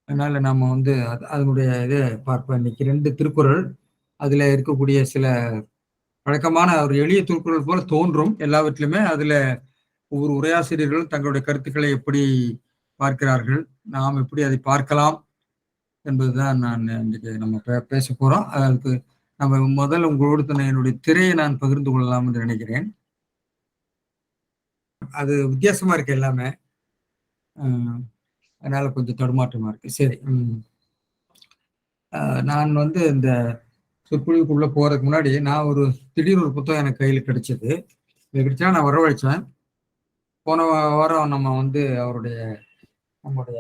அதனால நாம வந்து அதனுடைய இதை பார்ப்போம். இன்னைக்கு 2 திருக்குறள். அதுல இருக்கக்கூடிய சில வழக்கமான ஒரு எளிய திருக்குறள் போல தோன்றும் எல்லாவற்றிலுமே. அதுல ஒவ்வொரு உரையாசிரியர்களும் தங்களுடைய கருத்துக்களை எப்படி பார்க்கிறார்கள், நாம் எப்படி அதை பார்க்கலாம் என்பதுதான் நான் இன்னைக்கு நம்ம பேச போறோம். அதுக்கு நம்ம முதல்ல உங்களோடு என்னுடைய திரையை நான் பகிர்ந்து கொள்ளலாம் என்று நினைக்கிறேன். அது வித்தியாசமா இருக்கு எல்லாமே, அதனால கொஞ்சம் தடுமாற்றமா இருக்கு. சரி, நான் வந்து இந்த சொற்பொழிவுக்குள்ள போறதுக்கு முன்னாடி நான் திடீர் ஒரு புத்தகம் எனக்கு கையில் கிடைச்சது. இது கிடைச்சா நான் வரவழைச்சேன். போன வாரம் நம்ம வந்து நம்முடைய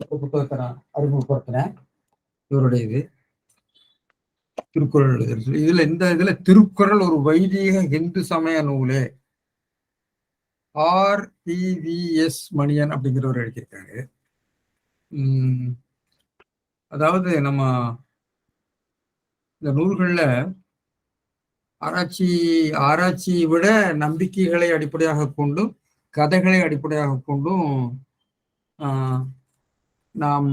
புத்தகத்தை நான் அறிமுகப்படுத்தினேன். இவருடைய இது திருக்குறள். இதுல திருக்குறள் ஒரு வைதிக இந்து சமய நூலே, RPVS மணியன் அப்படிங்கிறவர் எழுதியிருக்காரு. அதாவது நம்ம இந்த நூல்கள்ல ஆராய்ச்சியை விட நம்பிக்கைகளை அடிப்படையாக கொண்டும் கதைகளை அடிப்படையாக கொண்டும் நாம்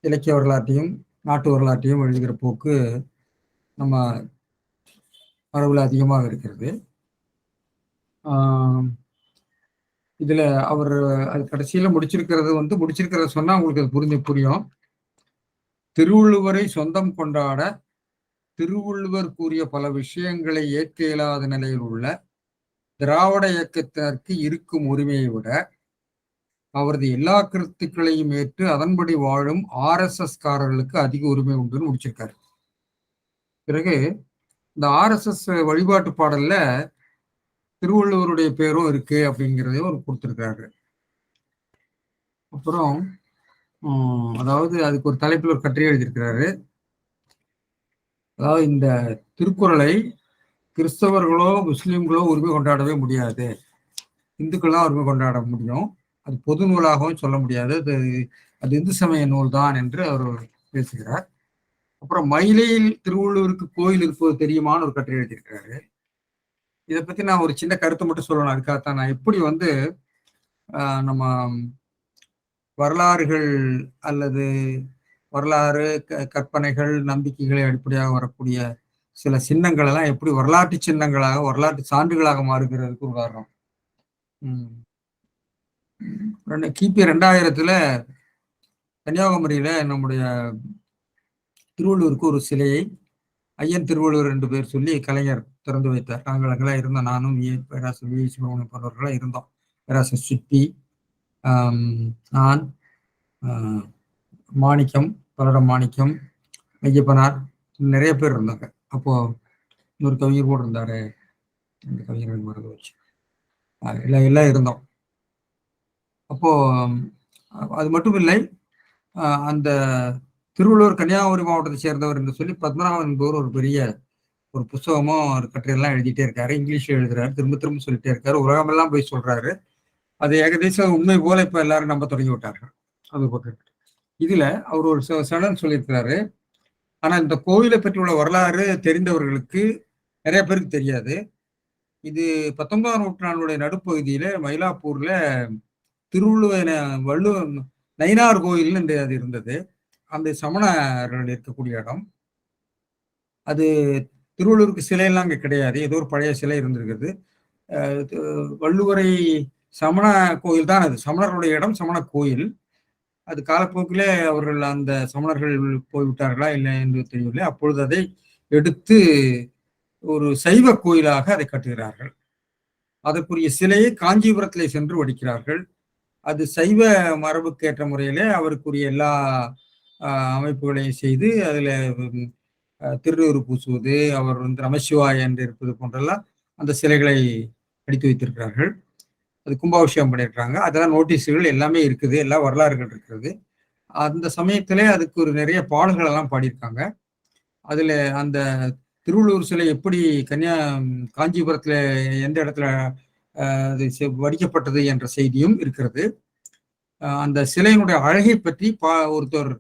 இலக்கிய வரலாற்றையும் நாட்டு வரலாற்றையும் எழுதுகிற போக்கு நம்ம மரபுல அதிகமாக இருக்கிறது. இதுல அவர் அது கடைசியில முடிச்சிருக்கிறத சொன்னா உங்களுக்கு அது புரியும். திருவள்ளுவரை சொந்தம் கொண்டாட திருவள்ளுவர் கூறிய பல விஷயங்களை ஏற்க இயலாத நிலையில் உள்ள திராவிட இயக்கத்தினருக்கு இருக்கும் உரிமையை விட அவரது எல்லா கருத்துக்களையும் ஏற்று அதன்படி வாழும் RSS காரர்களுக்கு அதிக உரிமை உண்டுன்னு முடிச்சிருக்காரு. பிறகு இந்த RSS வழிபாட்டு பாடல்ல திருவள்ளுவருடைய பேரும் இருக்கு அப்படிங்கிறதையும் அவர் கொடுத்திருக்காரு. அப்புறம் அதாவது அதுக்கு ஒரு தலைப்பில் ஒரு கட்டுரை எழுதியிருக்கிறாரு. அதாவது இந்த திருக்குறளை கிறிஸ்தவர்களோ முஸ்லிம்களோ உரிமை கொண்டாடவே முடியாது, இந்துக்கள்லாம் உரிமை கொண்டாட முடியும், அது பொது நூலாகவும் சொல்ல முடியாது, அது இந்து சமய நூல் தான் என்று அவர் பேசுகிறார். அப்புறம் மயிலையில் திருவள்ளுவருக்கு கோயில் இருப்பது தெரியுமான்னு ஒரு கட்டுரை எழுதியிருக்கிறாரு. இதை பத்தி நான் ஒரு சின்ன கருத்தை மட்டும் சொல்லணும். அதுக்காகத்தான் நான் எப்படி வந்து நம்ம வரலாறுகள் அல்லது வரலாறு கற்பனைகள் நம்பிக்கைகளை அடிப்படையாக வரக்கூடிய சில சின்னங்கள் எல்லாம் எப்படி வரலாற்று சின்னங்களாக வரலாற்று சான்றுகளாக மாறுகிறதுக்கு உதாரணம். கிபி 2000 கன்னியாகுமரியில நம்முடைய திருவள்ளுவருக்கு ஒரு சிலையை ஐயன் திருவள்ளுவர் 2 பேர் சொல்லி கலைஞர் திறந்து வைத்தார். நாங்கள் அங்கெல்லாம் இருந்தோம். நானும் பேராசிரியர் வி சுப்பிரமணியம் போன்றவர்களாம் இருந்தோம். பேராசிரியர் சிற்பி, நான், மாணிக்கம், பல்லடம் மாணிக்கம், மெய்யப்பனார், நிறைய பேர் இருந்தாங்க. அப்போ இன்னொரு கவிஞர் கூட இருந்தாரு, இந்த கவிஞர்கள் மறந்து வச்சு எல்லாம் இருந்தோம். அப்போ அது மட்டும் இல்லை, அந்த திருவள்ளுவர் கன்னியாகுமரி மாவட்டத்தை சேர்ந்தவர் என்று சொல்லி பத்மநாபன் என்பவர் ஒரு பெரிய ஒரு புஸ்தகமும் ஒரு கட்டுரையெல்லாம் எழுதிட்டே இருக்காரு. இங்கிலீஷ்ல எழுதுறாரு, திரும்ப திரும்ப சொல்லிட்டே இருக்காரு, உலகமெல்லாம் போய் சொல்றாரு. அது ஏகதேசம் உண்மை போல இப்ப எல்லாரும் நம்ப தொடங்கி விட்டார்கள். அது பக்கம் இதுல அவர் ஒரு சடன் சொல்லியிருக்கிறாரு. ஆனா இந்த கோவிலை பற்றி உள்ள வரலாறு தெரிந்தவர்களுக்கு நிறைய பேருக்கு தெரியாது. இது 19ஆம் நூற்றாண்டுடைய நடுப்பகுதியில மயிலாப்பூர்ல வள்ளுவர் நயினார் கோயில் என்று அது இருந்தது. அந்த சமணர்கள் இருக்கக்கூடிய இடம். அது திருவள்ளுவருக்கு சிலையெல்லாம் அங்கே கிடையாது, ஏதோ ஒரு பழைய சிலை இருந்திருக்குது. வள்ளுவரை சமண கோயில் தான் அது, சமணர்களுடைய இடம், சமண கோயில். அது காலப்போக்கில் அவர்கள் அந்த சமணர்கள் போய்விட்டார்களா இல்லை என்று தெரியவில்லை. அப்பொழுது அதை எடுத்து ஒரு சைவ கோயிலாக அதை கட்டுகிறார்கள். அதற்குரிய சிலையை காஞ்சிபுரத்திலே சென்று வடிக்கிறார்கள். அது சைவ மரபுக்கு ஏற்ற முறையிலே அவருக்குரிய எல்லா அமைப்புகளையும் செய்து அதில் திருநீறு பூசுவது, அவர் வந்து நமசிவாய என்று இருப்பது போன்றெல்லாம் அந்த சிலைகளை அடித்து வைத்திருக்கிறார்கள். அது கும்பாபிஷேகம் பண்ணியிருக்கிறாங்க. அதெல்லாம் நோட்டீஸுகள் எல்லாமே இருக்குது, எல்லா வரலாறுகள் இருக்கிறது. அந்த சமயத்திலே அதுக்கு ஒரு நிறைய பாடல்கள் எல்லாம் பாடியிருக்காங்க. அதுல அந்த திருவள்ளுவர் சிலை எப்படி காஞ்சிபுரத்துல எந்த இடத்துல வடிக்கப்பட்டது என்ற செய்தியும் இருக்கிறது. அந்த சிலையினுடைய அழகை பற்றி ஒருத்தர்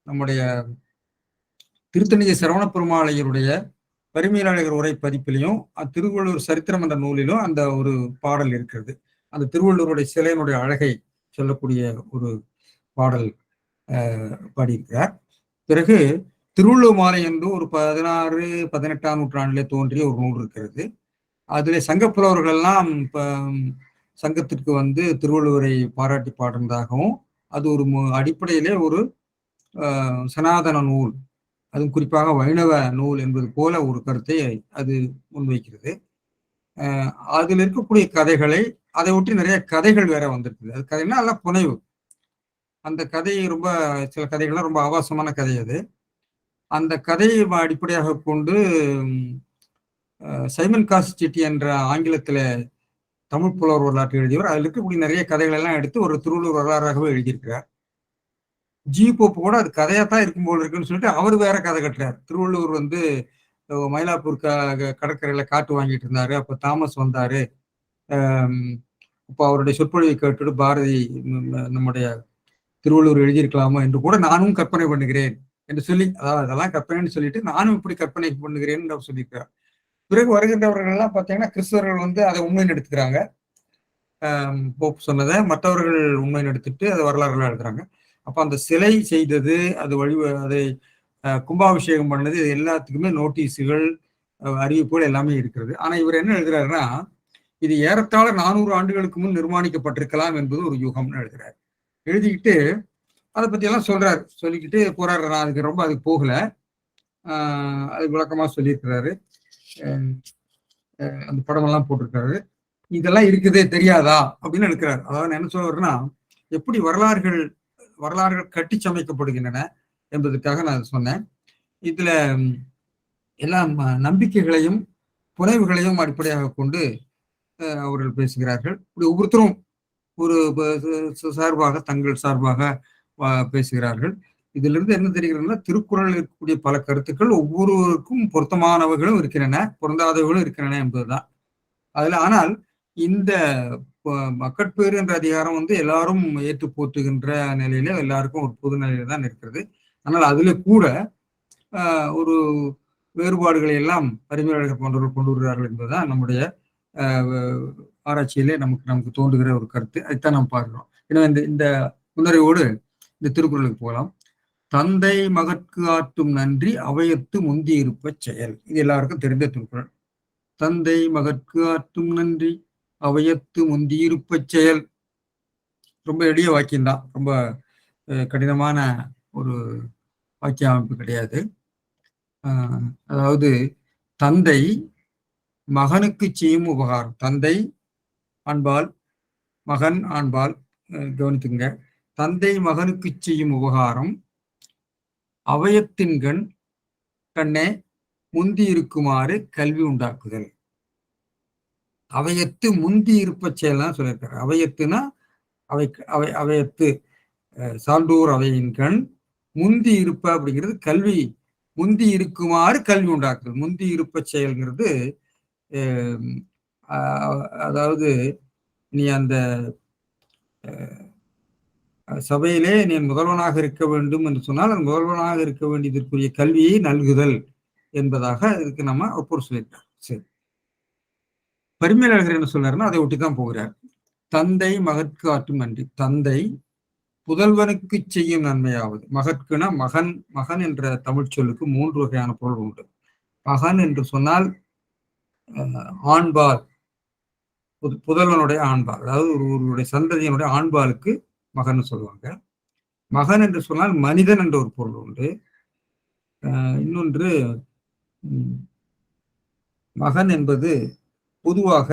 நம்முடைய திருத்தணிகை சரவண பெருமாளையருடைய பரிமேலழகர் உரை பதிப்பிலையும் திருவள்ளுவர் சரித்திரம் என்ற நூலிலும் அந்த ஒரு பாடல் இருக்கிறது. அந்த திருவள்ளுவருடைய சிலையினுடைய அழகை சொல்லக்கூடிய ஒரு பாடல் பாடியிருக்கிறார். பிறகு திருவள்ளுவர் மாலை என்று ஒரு 16, 18ஆம் நூற்றாண்டிலே தோன்றிய ஒரு நூல் இருக்கிறது. அதிலே சங்கப்புலவர்கள் எல்லாம் சங்கத்திற்கு வந்து திருவள்ளுவரை பாராட்டி பாடுறதாகவும், அது ஒரு அடிப்படையிலே ஒரு சனாதன நூல், அதுவும் குறிப்பாக வைணவ நூல் என்பது போல ஒரு கருத்தை அது முன்வைக்கிறது. அதில் இருக்கக்கூடிய கதைகளை அதை ஒட்டி நிறைய கதைகள் வேற வந்திருக்குது. அது கதைன்னா நல்லா புனைவு. அந்த கதை ரொம்ப சில கதைகள்லாம் ரொம்ப ஆபாசமான கதை. அது அந்த கதையை அடிப்படையாக கொண்டு சைமன் காஸ்ட் என்ற ஆங்கிலத்துல தமிழ் புலவர் வரலாற்று எழுதியவர். அதில் இருக்கக்கூடிய நிறைய கதைகள் எல்லாம் எடுத்து ஒரு திருவள்ளுவர் வரலாறாகவே எழுதியிருக்கிறார். ஜி போப்பு கூட அது கதையாத்தான் இருக்கும் போல இருக்குன்னு சொல்லிட்டு அவர் வேற கதை கட்டுறார். திருவள்ளுவர் வந்து மயிலாப்பூர் கடற்கரையில காட்டு வாங்கிட்டு இருந்தாரு, அப்ப தாமஸ் வந்தாரு, இப்போ அவருடைய சொற்பொழிவை கேட்டுட்டு பாரதி நம்முடைய திருவள்ளுவர் எழுதியிருக்கலாமா என்று கூட நானும் கற்பனை பண்ணுகிறேன் என்று சொல்லி, அதாவது அதெல்லாம் கற்பனைன்னு சொல்லிட்டு நானும் இப்படி கற்பனை பண்ணுகிறேன்னு அவர் சொல்லியிருக்கிறார். பிறகு வருகின்றவர்கள் எல்லாம் பார்த்தீங்கன்னா கிறிஸ்தவர்கள் வந்து அதை உண்மைன்னு எடுத்துக்கிறாங்க. போப் சொன்னதை மற்றவர்கள் உண்மைன்னு எடுத்துட்டு அதை வரலாறுலாம் எழுதுறாங்க. அப்ப அந்த சிலை செய்தது, அது அதை கும்பாபிஷேகம் பண்ணது, இது எல்லாத்துக்குமே நோட்டீஸுகள், அறிவிப்புகள் எல்லாமே இருக்கிறது. ஆனா இவர் என்ன எழுதுறாருன்னா, இது ஏறத்தாழ 400 ஆண்டுகளுக்கு முன் நிர்மாணிக்கப்பட்டிருக்கலாம் என்பது ஒரு யூகம்னு எழுதுறாரு. எழுதிக்கிட்டு அதை பத்தி எல்லாம் சொல்றாரு. சொல்லிக்கிட்டு போறாரு. நான் அதுக்கு ரொம்ப அதுக்கு போகல, அது விளக்கமா சொல்லியிருக்கிறாரு. அந்த படம் எல்லாம் போட்டிருக்காரு. இதெல்லாம் இருக்குதே தெரியாதா அப்படின்னு எடுக்கிறார். அதாவது என்ன சொல்றேன்னா, எப்படி வரலாறுகள் கட்டி சமைக்கப்படுகின்றன என்பதற்காக நான் சொன்னேன். இதுல எல்லாம் நம்பிக்கைகளையும் புனைவுகளையும் அடிப்படையாக கொண்டு அவர்கள் பேசுகிறார்கள். இப்படி ஒவ்வொருத்தரும் ஒரு சார்பாக தங்கள் சார்பாக பேசுகிறார்கள். இதுல இருந்து என்ன தெரிகிறதுனா, திருக்குறள் இருக்கக்கூடிய பல கருத்துக்கள் ஒவ்வொருவருக்கும் பொருத்தமானவர்களும் இருக்கின்றன, பொருந்தாதவர்களும் இருக்கின்றன என்பதுதான் அதுல. ஆனால் இந்த மக்கட்பேறு என்ற அதிகாரம் வந்து எல்லாரும் ஏற்று போற்றுகின்ற நிலையில எல்லாருக்கும் ஒரு பொது நிலையில தான் இருக்கிறது. ஆனால் அதுல கூட ஒரு வேறுபாடுகளை எல்லாம் பரிமேலழகர் போன்றவர்கள் கொண்டு வருகிறார்கள் என்பதுதான் நம்முடைய ஆராய்ச்சியிலே நமக்கு தோன்றுகிற ஒரு கருத்து. அதைத்தான் நாம் பார்க்கிறோம். ஏன்னா இந்த முன்னறிவோடு இந்த திருக்குறளுக்கு போகலாம். தந்தை மகற்கு ஆற்றும் நன்றி அவையத்து முந்தி இருப்ப செயல். இது எல்லாருக்கும் தெரிந்த திருக்குறள். தந்தை மகற்கு ஆற்றும் நன்றி அவையத்து முந்தி இருப்ப செயல். ரொம்ப எளிய வாக்கியம்தான், ரொம்ப கடினமான ஒரு வாக்கிய அமைப்பு கிடையாது. அதாவது தந்தை மகனுக்கு செய்யும் உபகாரம், தந்தை ஆண்பால், மகன் ஆண்பால், கவனித்துங்க. தந்தை மகனுக்கு செய்யும் உபகாரம் அவையத்தின் கண்ணே முந்தி இருக்குமாறு கல்வி உண்டாக்குதல். அவையத்து முந்தி இருப்ப செயலாம் சொல்லியிருக்காரு. அவையத்துனா அவையத்து சான்றோர் அவையின் கண் முந்தி இருப்ப அப்படிங்கிறது கல்வி, முந்தி இருக்குமாறு கல்வி உண்டாக்குதல். முந்தி இருப்ப செயல்ங்கிறது அதாவது நீ அந்த சபையிலே நீ முதல்வனாக இருக்க வேண்டும் என்று சொன்னால் அந்த முதல்வனாக இருக்க வேண்டியதற்குரிய கல்வியை நல்குதல் என்பதாக இதுக்கு நம்ம ஒப்புர் சொல்லியிருக்கார். சரி, பரிமேலழகர் என்ன சொல்றாருன்னா அதை ஒட்டிதான் போகிறார். தந்தை மகற்கு ஆற்றும் நன்றி. தந்தை புதல்வனுக்கு செய்யும் நன்மையாவது. மகற்குனா மகன். மகன் என்ற தமிழ் சொல்லுக்கு 3 வகையான பொருள் உண்டு. மகன் என்று சொன்னால் ஆண்பால், புதல்வனுடைய ஆண்பால், அதாவது ஒருவருடைய சந்ததியினுடைய ஆண்பாலுக்கு மகன் சொல்லுவாங்க. மகன் என்று சொன்னால் மனிதன் என்ற ஒரு பொருள் உண்டு. இன்னொன்று, மகன் என்பது பொதுவாக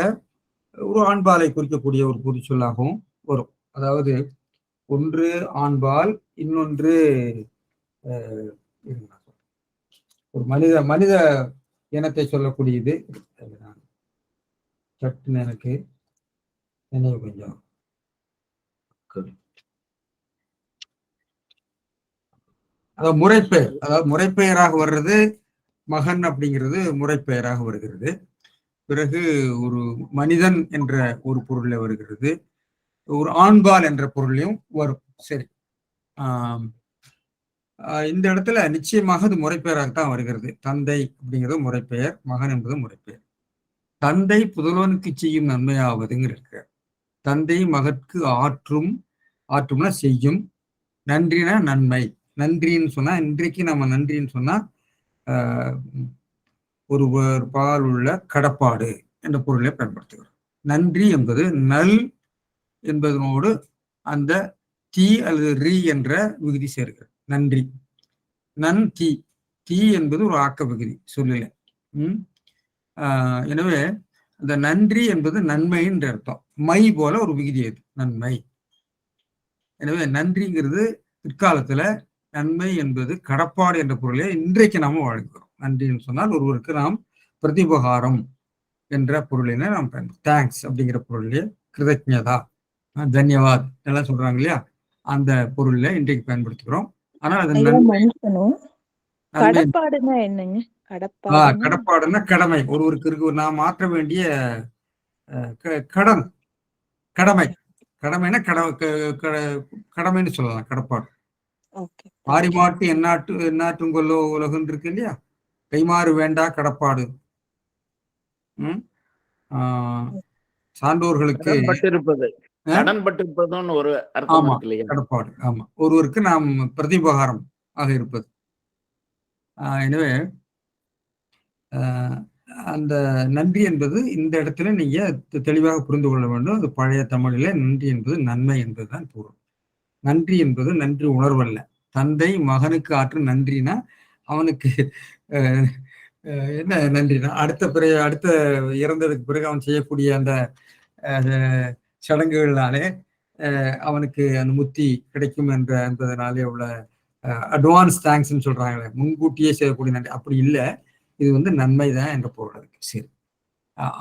ஒரு ஆண்பாலை குறிக்கக்கூடிய ஒரு பொது சொல்லாகவும் வரும். அதாவது ஒன்று ஆண்பால், இன்னொன்று ஒரு மனித இனத்தை சொல்லக்கூடியது. சட்டுன்னு எனக்கு நினைவு கொஞ்சம். அதாவது முறைப்பெயர், அதாவது முறைப்பெயராக வர்றது மகன் அப்படிங்கிறது முறைப்பெயராக வருகிறது. பிறகு ஒரு மனிதன் என்ற ஒரு பொருள்ல வருகிறது, ஒரு ஆண்பால் என்ற பொருளையும் வரும். சரி, இந்த இடத்துல நிச்சயமாக அது முறைப்பெயராகத்தான் வருகிறது. தந்தை அப்படிங்கிறது முறைப்பெயர், மகன் என்பது முறைப்பெயர். தந்தை புதல்வனுக்கு செய்யும் நன்மையாவதுங்கிற இருக்கு. தந்தை மகற்கு ஆற்றும்னா செய்யும், நன்றினா நன்மை. நன்றின்னு சொன்னா, இன்றைக்கு நம்ம நன்றின்னு சொன்னா ஒருவர் பால் உள்ள கடப்பாடு என்ற பொருளை பயன்படுத்துகிறோம். நன்றி என்பது நல் என்பதனோடு அந்த தி அல்லது ரி என்ற விகுதி சேர்க்கிறது. நன்றி. நன் தி தி என்பது ஒரு ஆக்க விகுதி சொல்லில. எனவே அந்த நன்றி என்பது நன்மை என்ற அர்த்தம். மை போல ஒரு விகுதி அது நன்மை. எனவே நன்றிங்கிறது பிற்காலத்துல நன்மை என்பது கடப்பாடு என்ற பொருளை இன்றைக்கு நாம வழங்குகிறோம். நன்றின்னு சொன்னால் ஒருவருக்கு நாம் பிரதிபகாரம் என்ற பொருளினை நாம் தேங்க்ஸ் அப்படிங்கிற பொருளிலே கிருதஜதா, தன்யவாத் எல்லாம் சொல்றாங்க இல்லையா, அந்த பொருள்ல இன்றைக்கு பயன்படுத்துகிறோம். ஆனால் அது கடப்பாடுன்னா என்னங்க? கடப்பாடுன்னா கடமை. ஒருவருக்கு இருக்கு நாம் மாற்ற வேண்டிய கடன், கடமை. கடமைன்னா கடமைன்னு சொல்லலாம். கடப்பாடு. மாறி மாட்டு எந்நாட்டும் கொல்லோ உலகம் இருக்கு இல்லையா, கைமாறு வேண்டா கடப்பாடு. சான்றோர்களுக்கு ஒரு அர்த்தம் இருக்கு இல்லையா, கடப்பாடு. ஆமா, ஒருவருக்கு நாம் பிரதிபகாரம் ஆக இருப்பது. எனவே அந்த நன்றி என்பது இந்த இடத்துல நீங்க தெளிவாக புரிந்து கொள்ள வேண்டும். அது பழைய தமிழில நன்றி என்பது நன்மை என்பதுதான் பொருள். நன்றி என்பது நன்றி உணர்வல்ல. தந்தை மகனுக்கு ஆற்று நன்றினா அவனுக்கு என்ன நன்றினா அடுத்த இறந்ததுக்கு பிறகு அவன் செய்யக்கூடிய அந்த சடங்குகள்னாலே அவனுக்கு அந்த முத்தி கிடைக்கும் என்பதனாலே உள்ள அட்வான்ஸ் தேங்க்ஸ்ன்னு சொல்றாங்களே, முன்கூட்டியே செய்யக்கூடிய நன்றி. அப்படி இல்லை, இது வந்து நன்மைதான் என்ற பொருள் அதுக்கு. சரி,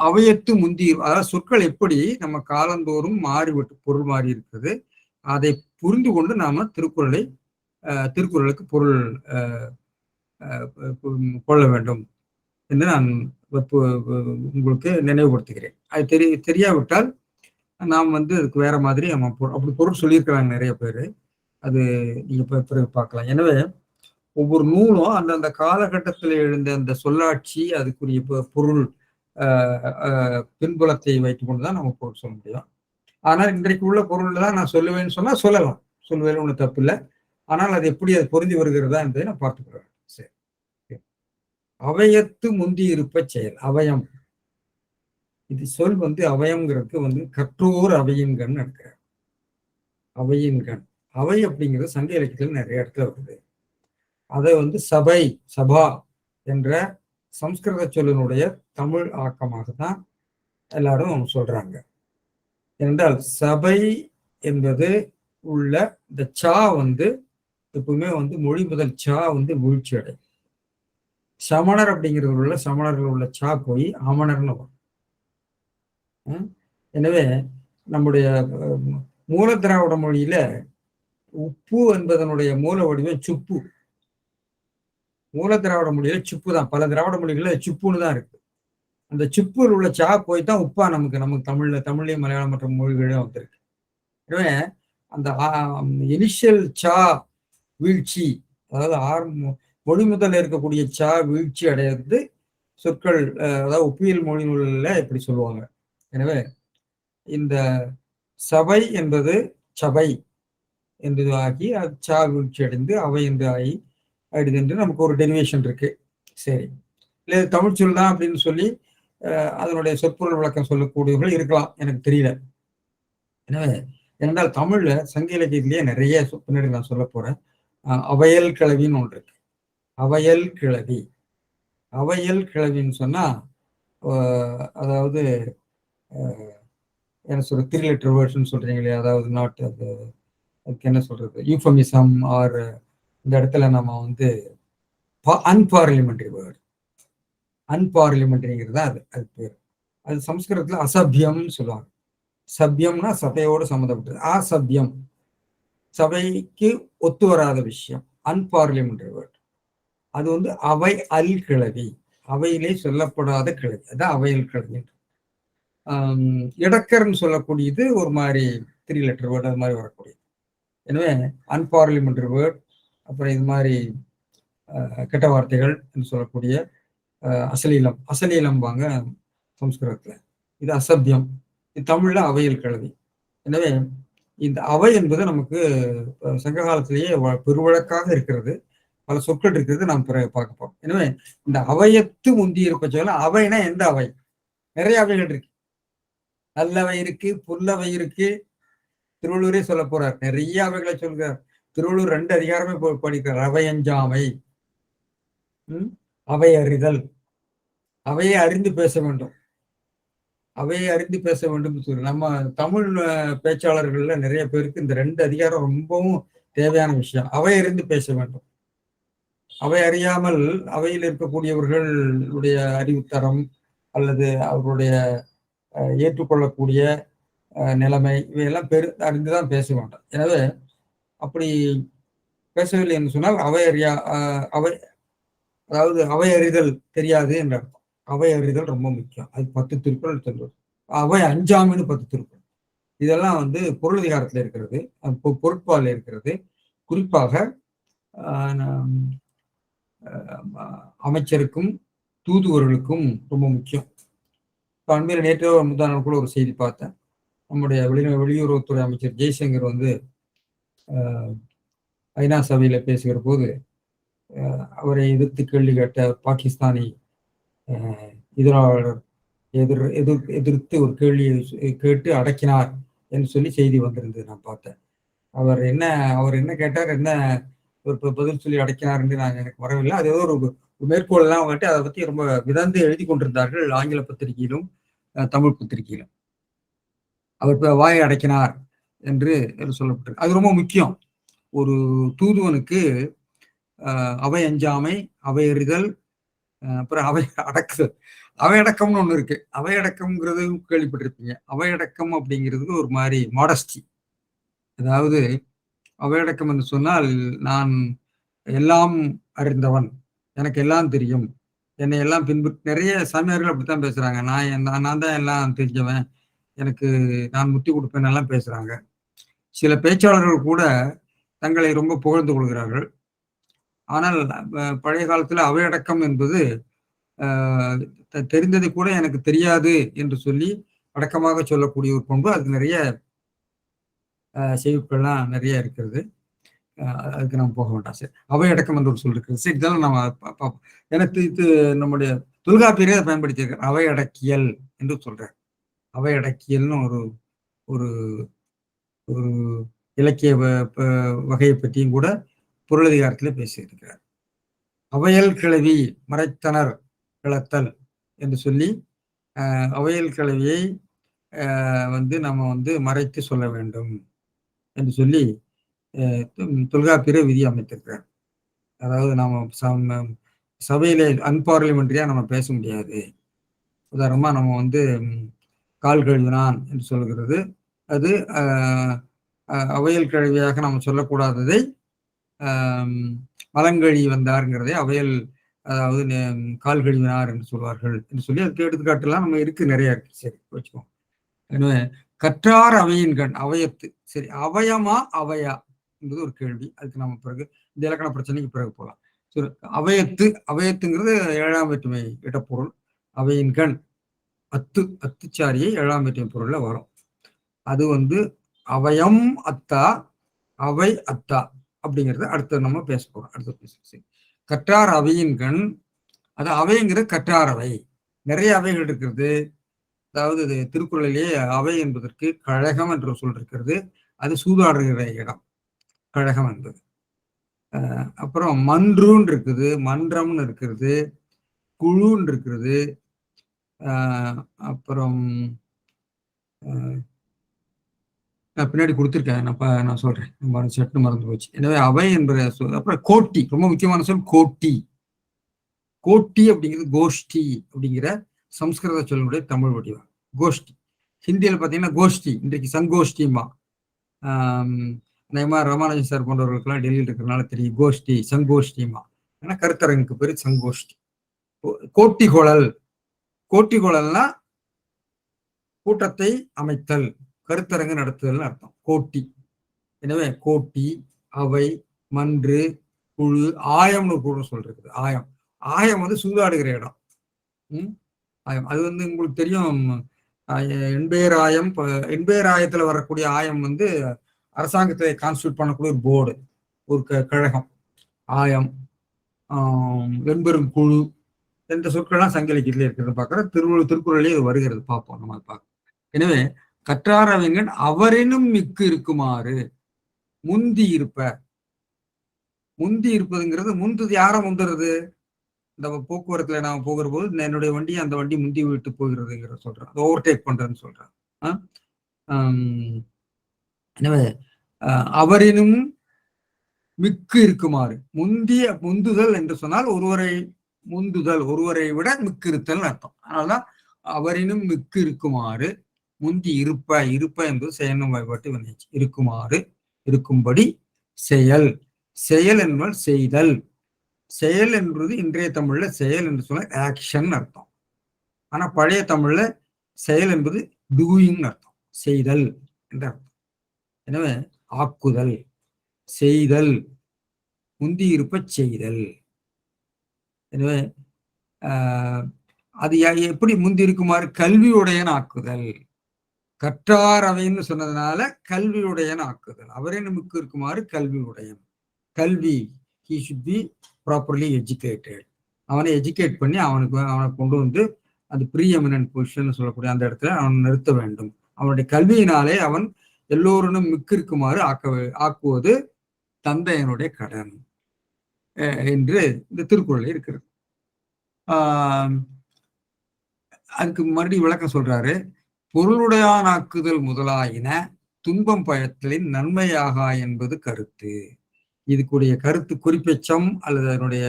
அவையத்து முந்தி, அதாவது சொற்கள் எப்படி நம்ம காலந்தோறும் மாறிவிட்டு பொருள் மாறி இருக்குது, அதை புரிந்து கொண்டு நாம திருக்குறளுக்கு பொருள் கொள்ள வேண்டும் என்று நான் உங்களுக்கு நினைவுபடுத்துகிறேன். அது தெரியாவிட்டால் நாம் வந்து அதுக்கு வேற மாதிரி அப்படி பொருள் சொல்லியிருக்கிறாங்க நிறைய பேர். அது நீங்க பிறகு பார்க்கலாம். எனவே ஒவ்வொரு நூலும் அந்தந்த காலகட்டத்தில் எழுந்த அந்த சொல்லாட்சி, அதுக்குரிய பொருள் பின்புலத்தை வைத்துக் கொண்டுதான் நம்ம பொருள் சொல்ல முடியும். ஆனால் இன்றைக்கு உள்ள பொருள் தான் நான் சொல்லுவேன்னு சொன்னா சொல்லலாம், சொல்லுவேன், ஒன்றும் தப்பு இல்லை. ஆனால் அது எப்படி அது பொருந்தி வருகிறதா என்பதை நான் பார்த்துக்கிறேன். சரி, அவையத்து முந்தி இருப்ப செயல். அவயம், இது சொல் வந்து அவயம்ங்கிறதுக்கு வந்து கற்றோர் அவையின்கண் இருக்கிற அவையின்கண். அவை அப்படிங்கிறது சங்க இலக்கியத்தில் நிறைய இடத்துல வருது. அதை வந்து சபை, சபா என்ற சம்ஸ்கிருத சொல்லினுடைய தமிழ் ஆக்கமாக தான் எல்லாரும் சொல்றாங்க. என்றால் சபை என்பது உள்ள இந்த சா வந்து எப்பவுமே வந்து மொழி முதல் சா வந்து வீழ்ச்சி அடையும். சமணர் அப்படிங்கிறது உள்ள சமணர்கள் உள்ள சா போய் அமணர்னு வரும். எனவே நம்முடைய மூல திராவிட மொழியில உப்பு என்பதனுடைய மூல வடிவம் சுப்பு. மூல திராவிட மொழியில சுப்பு தான். பல திராவிட மொழிகள்ல சுப்புன்னு தான் இருக்கு. அந்த சுப்புல உள்ள சா போய் தான் உப்பா நமக்கு தமிழ்லயும் மலையாளம் மற்ற மொழிகளும் வந்திருக்கு. எனவே அந்த இனிஷியல் சா வீழ்ச்சி, அதாவது மொழி முதல்ல இருக்கக்கூடிய சா வீழ்ச்சி அடையிறது சொற்கள், அதாவது ஒப்பியல் மொழி நூல்ல இப்படி சொல்லுவாங்க. எனவே இந்த சபை என்பது சபை என்பது ஆகி அது சா வீழ்ச்சி அடைந்து அவை என்று ஆகி ஆயிடுது என்று நமக்கு ஒரு டெரிவேஷன் இருக்கு. சரி, இல்லை தமிழ் சொல் தான் அப்படின்னு சொல்லி அதனுடைய சொற்பொருள் விளக்கம் சொல்லக்கூடியவர்கள் இருக்கலாம், எனக்கு தெரியல. எனவே என்றால் தமிழ்ல சங்க இலக்கியத்திலேயே நிறைய பின்னாடி நான் சொல்ல போறேன். அவையல் கிளவின்னு ஒன்று இருக்கு. அவையல் கிளவி, அவையல் கிளவின்னு சொன்னா அதாவது என்ன சொல்ற 3 லெட்டர் வேர்ட்ஸ்ன்னு சொல்றீங்களே, அதாவது நாட் அதுக்கு என்ன சொல்றது, யூஃபமிசம் ஆர் இந்த இடத்துல நம்ம வந்து அன்பார்லிமெண்டரி வேர்டு, அன்பார்லிமெண்டரிங்கிறது தான் அது பேர். அது சம்ஸ்கிருதத்துல அசபியம்னு சொல்லுவாங்க. சபியம்னா சபையோடு சம்மந்தப்பட்டது. அசபியம் சபைக்கு ஒத்து வராத விஷயம், அன்பார்லிமெண்டரி வேர்டு. அது வந்து அவை அல் கிளவி, அவையிலே சொல்லப்படாத கிளவி, அதான் அவையல் கிளவி. இடக்கர்ன்னு சொல்லக்கூடியது ஒரு மாதிரி 3 லெட்டர் வேர்டு, அது மாதிரி வரக்கூடியது. எனவே அன்பார்லிமெண்டரி வேர்ட் அப்புறம் இது மாதிரி கெட்ட வார்த்தைகள் என்று சொல்லக்கூடிய அசலீலம் வாங்க சம்ஸ்கிருதத்துல. இது அசத்தியம். இது தமிழ்ல அவையல் கிளவி. எனவே இந்த அவை என்பது நமக்கு சங்க காலத்திலேயே பெருவழக்காக இருக்கிறது. பல சொற்கள் இருக்கிறது, நாம் பிறகு பார்க்க போறோம். எனவே இந்த அவையத்து முந்தி இருப்ப சொல்ல, அவைனா எந்த அவை? நிறைய அவைகள் இருக்கு. நல்லவை இருக்கு, புல்லவை இருக்கு. திருவள்ளுவரே சொல்ல போறார், நிறைய அவைகளை சொல்கிறார். திருவள்ளுவர் 2 அதிகாரமே படிக்கிறார். அவையஞ்சாமை, அவை அறிதல், அவையை அறிந்து பேச வேண்டும், அவையை அறிந்து பேச வேண்டும் சொல்லி நம்ம தமிழ் பேச்சாளர்கள்ல நிறைய பேருக்கு இந்த 2 அதிகாரம் ரொம்பவும் தேவையான விஷயம். அவை அறிந்து பேச வேண்டும். அவை அறியாமல் அவையில் இருக்கக்கூடியவர்களுடைய அறிவுத்தரம் அல்லது அவர்களுடைய ஏற்றுக்கொள்ளக்கூடிய நிலைமை இவையெல்லாம் அறிந்துதான் பேச வேண்டும். எனவே அப்படி பேசவில்லை என்று சொன்னால் அதாவது அவை அறிதல் தெரியாது என்ற அர்த்தம். அவை அறிதல் ரொம்ப முக்கியம். அது 10 திருக்குறள் சொல்வது. அவை அஞ்சாமைன்னு 10 திருக்குறள். இதெல்லாம் பொருளதிகாரத்தில் இருக்கிறது, பொருட்பால் இருக்கிறது. குறிப்பாக அமைச்சருக்கும் தூதுவர்களுக்கும் ரொம்ப முக்கியம். அண்மையில் நேற்று முந்தான கூட ஒரு செய்தி பார்த்தேன். நம்முடைய வெளியுறவுத்துறை அமைச்சர் ஜெய்சங்கர் ஐநா சபையில பேசுகிற போது அவரை எதிர்த்து கேள்வி கேட்ட பாகிஸ்தானி எதிராளர் எதிர்த்து ஒரு கேள்வியை கேட்டு அடக்கினார் என்று சொல்லி செய்தி வந்திருந்தது. நான் பார்த்தேன். அவர் என்ன கேட்டார், என்ன ஒரு பதில் சொல்லி அடக்கினார் என்று எனக்கு வரவில்லை. அது ஏதோ ஒரு மேற்கோள் எல்லாம் வந்துட்டு அதை பத்தி ரொம்ப விதந்து எழுதி கொண்டிருந்தார்கள், ஆங்கில பத்திரிகையிலும் தமிழ் பத்திரிகையிலும். அவர் வாயை அடக்கினார் என்று சொல்லப்பட்டிருக்கு. அது ரொம்ப முக்கியம். ஒரு தூதுவனுக்கு அவை அஞ்சாமை, அவை அறிதல், அப்புறம் அவை அடக்குதல். அவையடக்கம்னு ஒண்ணு இருக்கு. அவையடக்கம்ங்கிறது கேள்விப்பட்டிருப்பீங்க. அவையடக்கம் அப்படிங்கிறது ஒரு மாதிரி மாடஸ்டி. அதாவது அவையடக்கம் என்று சொன்னால், நான் எல்லாம் அறிந்தவன், எனக்கு எல்லாம் தெரியும், என்னை எல்லாம் நிறைய சாமியார்கள் அப்படித்தான் பேசுறாங்க. நான் தான் எல்லாம் தெரிஞ்சவன், எனக்கு நான் முத்தி கொடுப்பேன் எல்லாம் பேசுறாங்க. சில பேச்சாளர்கள் கூட தங்களை ரொம்ப புகழ்ந்து கொள்கிறார்கள். ஆனால் பழைய காலத்துல அவையடக்கம் என்பது தெரிந்ததை கூட எனக்கு தெரியாது என்று சொல்லி அடக்கமாக சொல்லக்கூடிய ஒரு பண்பு. அதுக்கு நிறைய செய்திகள்லாம் நிறைய இருக்கிறது. அதுக்கு நம்ம போக வேண்டாம். சரி, அவையடக்கம் என்று ஒரு சொல் இருக்குது. சரி, இதெல்லாம் நம்ம பார்ப்போம். எனக்கு இது நம்முடைய தொல்காப்பியரே அதை பயன்படுத்தியிருக்கார். அவையடக்கியல் என்று சொல்றார். அவையடக்கியல்னு ஒரு ஒரு ஒரு இலக்கிய வகையை பற்றியும் கூட பொருளதிகாரத்தில் பேசியிருக்கிறார். அவையல் கிளவி மறைத்தனர் கிளத்தல் என்று சொல்லி அவையல் கிளவியை நம்ம மறைத்து சொல்ல வேண்டும் என்று சொல்லி தொல்காப்பியரே விதி அமைத்திருக்கிறார். அதாவது நாம சபையிலே அன்பார்லிமெண்ட்ரியா நம்ம பேச முடியாது. உதாரணமா நம்ம கால் கழுவினான் என்று சொல்கிறது, அது அவையல் கிழவியாக நம்ம சொல்லக்கூடாததை மலங்கழி வந்தாருங்கிறதே அவையல், அதாவது கால் கழுவினார் என்று சொல்வார்கள் என்று சொல்லி அதுக்கு எடுத்துக்காட்டுலாம் நம்ம இருக்கு, நிறைய இருக்கு. சரி, வச்சுக்கோம். எனவே கற்றார் அவையின் கண், அவையத்து. சரி, அவயமா அவையா என்பது ஒரு கேள்வி. அதுக்கு நம்ம பிறகு இந்த இலக்கண பிரச்சனைக்கு பிறகு போகலாம். சரி, அவையத்துங்கிறது 7ஆம் வேற்றுமை இடப்பொருள். அவையின் கண் அத்துச்சாரியை 7ஆம் வேற்றுமை பொருள்ல வரும். அது அவயம் அத்தா, அவை அத்தா அப்படிங்கிறது அடுத்து நம்ம பேச போறோம். அடுத்து பேச கற்றார் அவையின் கண், அது அவைங்கிறது கற்றார் அவை. நிறைய அவைகள் இருக்கிறது. அதாவது திருக்குறளிலேயே அவை என்பதற்கு கழகம் என்ற சொல் இருக்கிறது. அது சூதாடுகிற இடம் கழகம் என்பது. அப்புறம் மன்றுன்னு இருக்குது, மன்றம்னு இருக்கிறது, குழுன்னு இருக்கிறது. அப்புறம் நான் பின்னாடி கொடுத்துருக்கேன், நான் சொல்றேன், சட்டு மறந்து போச்சு. எனவே அவை என்ற சொல். அப்புறம் கோட்டி, ரொம்ப முக்கியமான சொல் கோட்டி. கோட்டி அப்படிங்கிறது கோஷ்டி அப்படிங்கிற சம்ஸ்கிருத சொல்லுடைய தமிழ் வடிவம். கோஷ்டி. ஹிந்தியில் பார்த்தீங்கன்னா கோஷ்டி, இன்றைக்கு சங்கோஷ்டிமா. அதே மாதிரி ராமானுஜன் சார் போன்றவர்களுக்கெல்லாம் டெல்லியில் இருக்கிறனால தெரியும் கோஷ்டி சங்கோஷ்டிமா. ஏன்னா கருத்தரங்குக்கு பேரு சங்கோஷ்டி. கோட்டிகோளல், கோட்டிகோளல்னா கூட்டத்தை அமைத்தல், கருத்தரங்கு நடத்துதல் அர்த்தம் கோட்டி. எனவே கோட்டி, அவை, மன்று, குழு, ஆயம்னு ஒரு குழு சொல்றது. ஆயம் ஆயம் வந்து சூதாடுகிற இடம். ஆயம் அது வந்து உங்களுக்கு தெரியும். எண்பேர் ஆயம், எண்பேர் ஆயத்துல வரக்கூடிய ஆயம் வந்து அரசாங்கத்தை கான்ஸ்டியூட் பண்ணக்கூடிய ஒரு போர்டு, ஒரு கழகம். ஆயம், வெண்பெரும் குழு என்ற சொற்கள்லாம் சங்க இலக்கியத்தில் இருக்கிறது பார்க்கிறோம். திருக்குறளே இது வருகிறது, பார்ப்போம் நம்ம பார்க்க. எனவே கற்றாரவிங்கன் அவரினும் மிக்கு இருக்குமாறு முந்தி இருப்ப. முந்தி இருப்பதுங்கிறது முந்துது யார முந்துறது? இந்த போக்குவரத்துல நான் போகிற போது என்னுடைய வண்டி அந்த வண்டி முந்தி விட்டு போகிறதுங்கிற சொல்றேன், ஓவர்டேக் பண்றதுன்னு சொல்றேன். எனவே அவரினும் மிக்கு இருக்குமாறு, முந்துதல் என்று சொன்னால் ஒருவரை முந்துதல், ஒருவரை விட மிக்கு இருத்தல் அர்த்தம். அதனால்தான் அவரினும் மிக்கு இருக்குமாறு முந்தி இருப்ப என்பது செயலும் வழிபாட்டு வினைச்சு. இருக்குமாறு, இருக்கும்படி செயல். செயல் என்பது செய்தல். செயல் என்பது இன்றைய தமிழ்ல செயல் என்று சொன்ன ஆக்ஷன் அர்த்தம். ஆனா பழைய தமிழ்ல செயல் என்பது டூயிங் அர்த்தம், செய்தல் என்ற அர்த்தம். எனவே ஆக்குதல், செய்தல், முந்தி இருப்ப செய்தல். எனவே அது எப்படி முந்தி இருக்குமாறு? கல்வியுடையன் ஆக்குதல். கற்றார் அவைன்னு சொன்னதுனால கல்வியுடையன் ஆக்குதல். அவரே நமக்கு இருக்குமாறு கல்வியுடையன். கல்வி, he should be properly educated. அவனை எஜுகேட் பண்ணி அவனை கொண்டு வந்து அந்த ப்ரீஎமினன்ட் பொசிஷன் சொல்லக்கூடிய அந்த இடத்துல அவன் நிறுத்த வேண்டும். அவனுடைய கல்வியினாலே அவன் எல்லோருடன் மிக்கிருக்குமாறு ஆக்குவது தந்தையனுடைய கடன் என்று இந்த திருக்குறள் இருக்கிறது. அதுக்கு மறுபடியும் விளக்கம் சொல்றாரு. பொருளுடையானாக்குதல் முதலாயின துன்பம் பயத்தலின் நன்மையாகா என்பது கருத்து. இதுக்குடைய கருத்து குறிப்பெச்சம் அல்லது அதனுடைய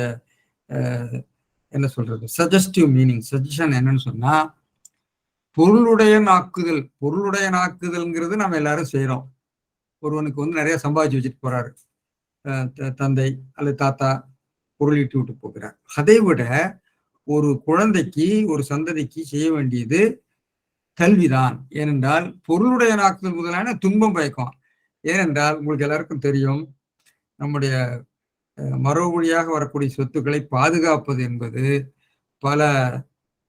என்ன சொல்றது, சஜஸ்டிவ் மீனிங், சஜஷன் என்னன்னு சொன்னா, பொருளுடைய நாக்குதல்ங்கிறது நம்ம எல்லாரும் செய்யறோம். ஒருவனுக்கு வந்து நிறைய சம்பாதிச்சு வச்சுட்டு போறாரு, தந்தை அல்லது தாத்தா பொருளீட்டு விட்டு போகிறார். அதை விட ஒரு குழந்தைக்கு, ஒரு சந்ததிக்கு செய்ய வேண்டியது கல்விதான். ஏனென்றால் பொருளுடைய நாக்குதல் முதலான துன்பம் பயக்கும். ஏனென்றால் உங்களுக்கு எல்லாருக்கும் தெரியும், நம்முடைய மரபு வழியாக வரக்கூடிய சொத்துக்களை பாதுகாப்பது என்பது பல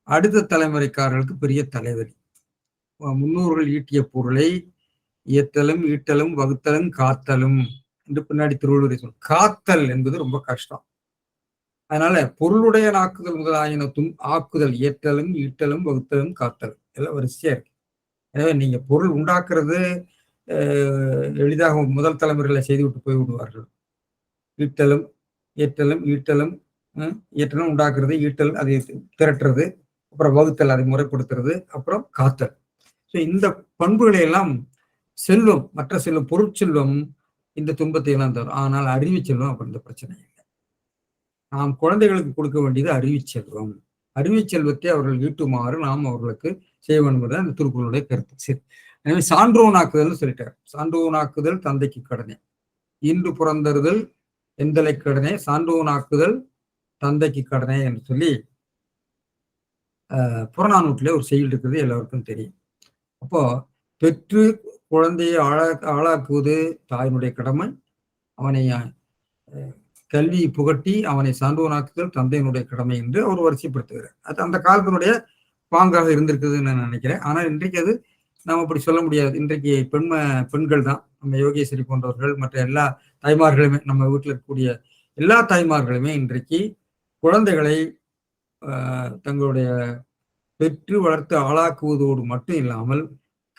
அடுத்த தலைமுறைக்காரர்களுக்கு பெரிய தலைவலி. முன்னோர்கள் ஈட்டிய பொருளை ஏத்தலும், ஈட்டலும், வகுத்தலும், காத்தலும் என்று பின்னாடி திருவள்ளுவரை சொல். காத்தல் என்பது ரொம்ப கஷ்டம். அதனால பொருளுடைய நாக்குதல் முதலாயின ஆக்குதல், ஏற்றலும், ஈட்டலும், வகுத்தலும், காத்தலும் எல்லாம் வரிசையா இருக்கு. எனவே நீங்க பொருள் உண்டாக்குறது எளிதாக முதல் தலைமுறைகளை செய்துவிட்டு போய்விடுவார்கள். ஈட்டலும், ஈட்டலும் உண்டாக்குறது, ஈட்டல் அதை திரட்டுறது, அப்புறம் வகுத்தல் அதை முறைப்படுத்துறது, அப்புறம் காத்தல். ஸோ இந்த பண்புகளை எல்லாம் செல்வம், மற்ற செல்வம், பொருட்செல்வம் இந்த துன்பத்தை எல்லாம் தரும். ஆனால் அறிவு செல்வம் அப்படி இந்த பிரச்சனை இல்லை. நாம் குழந்தைகளுக்கு கொடுக்க வேண்டியது அறிவு செல்வம். அறிவு செல்வத்தை அவர்கள் ஈட்டுமாறு நாம் அவர்களுக்கு செய்ய வேண்டும் என்பது அந்த திருக்குறளுடைய கருத்து. சரி, எனவே சான்றோனாக்குதல் சொல்லிட்டார். சான்றோனாக்குதல் தந்தைக்கு கடனே, இன்று புறந்தறுதல் எந்தலை கடனே, சான்றோனாக்குதல் தந்தைக்கு கடனே என்று சொல்லி புறநானூற்றிலே ஒரு செயல் இருக்கிறது, எல்லாருக்கும் தெரியும். அப்போ பெற்று குழந்தையை ஆளாக்குவது தாயினுடைய கடமை. அவனை கல்வி புகட்டி அவனை சான்றோனாக்குதல் தந்தையினுடைய கடமை என்று அவர் வரிசைப்படுத்துகிறார். அது அந்த காலத்தினுடைய பாங்காக இருந்திருக்குதுன்னு நான் நினைக்கிறேன். ஆனால் இன்றைக்கு அது நாம் அப்படி சொல்ல முடியாது. இன்றைக்கு பெண்கள் தான், நம்ம யோகேஸ்வரி போன்றவர்கள், மற்ற எல்லா தாய்மார்களுமே, நம்ம வீட்டில் இருக்கக்கூடிய எல்லா தாய்மார்களுமே இன்றைக்கு குழந்தைகளை தங்களுடைய பெற்று வளர்த்து ஆளாக்குவதோடு மட்டும் இல்லாமல்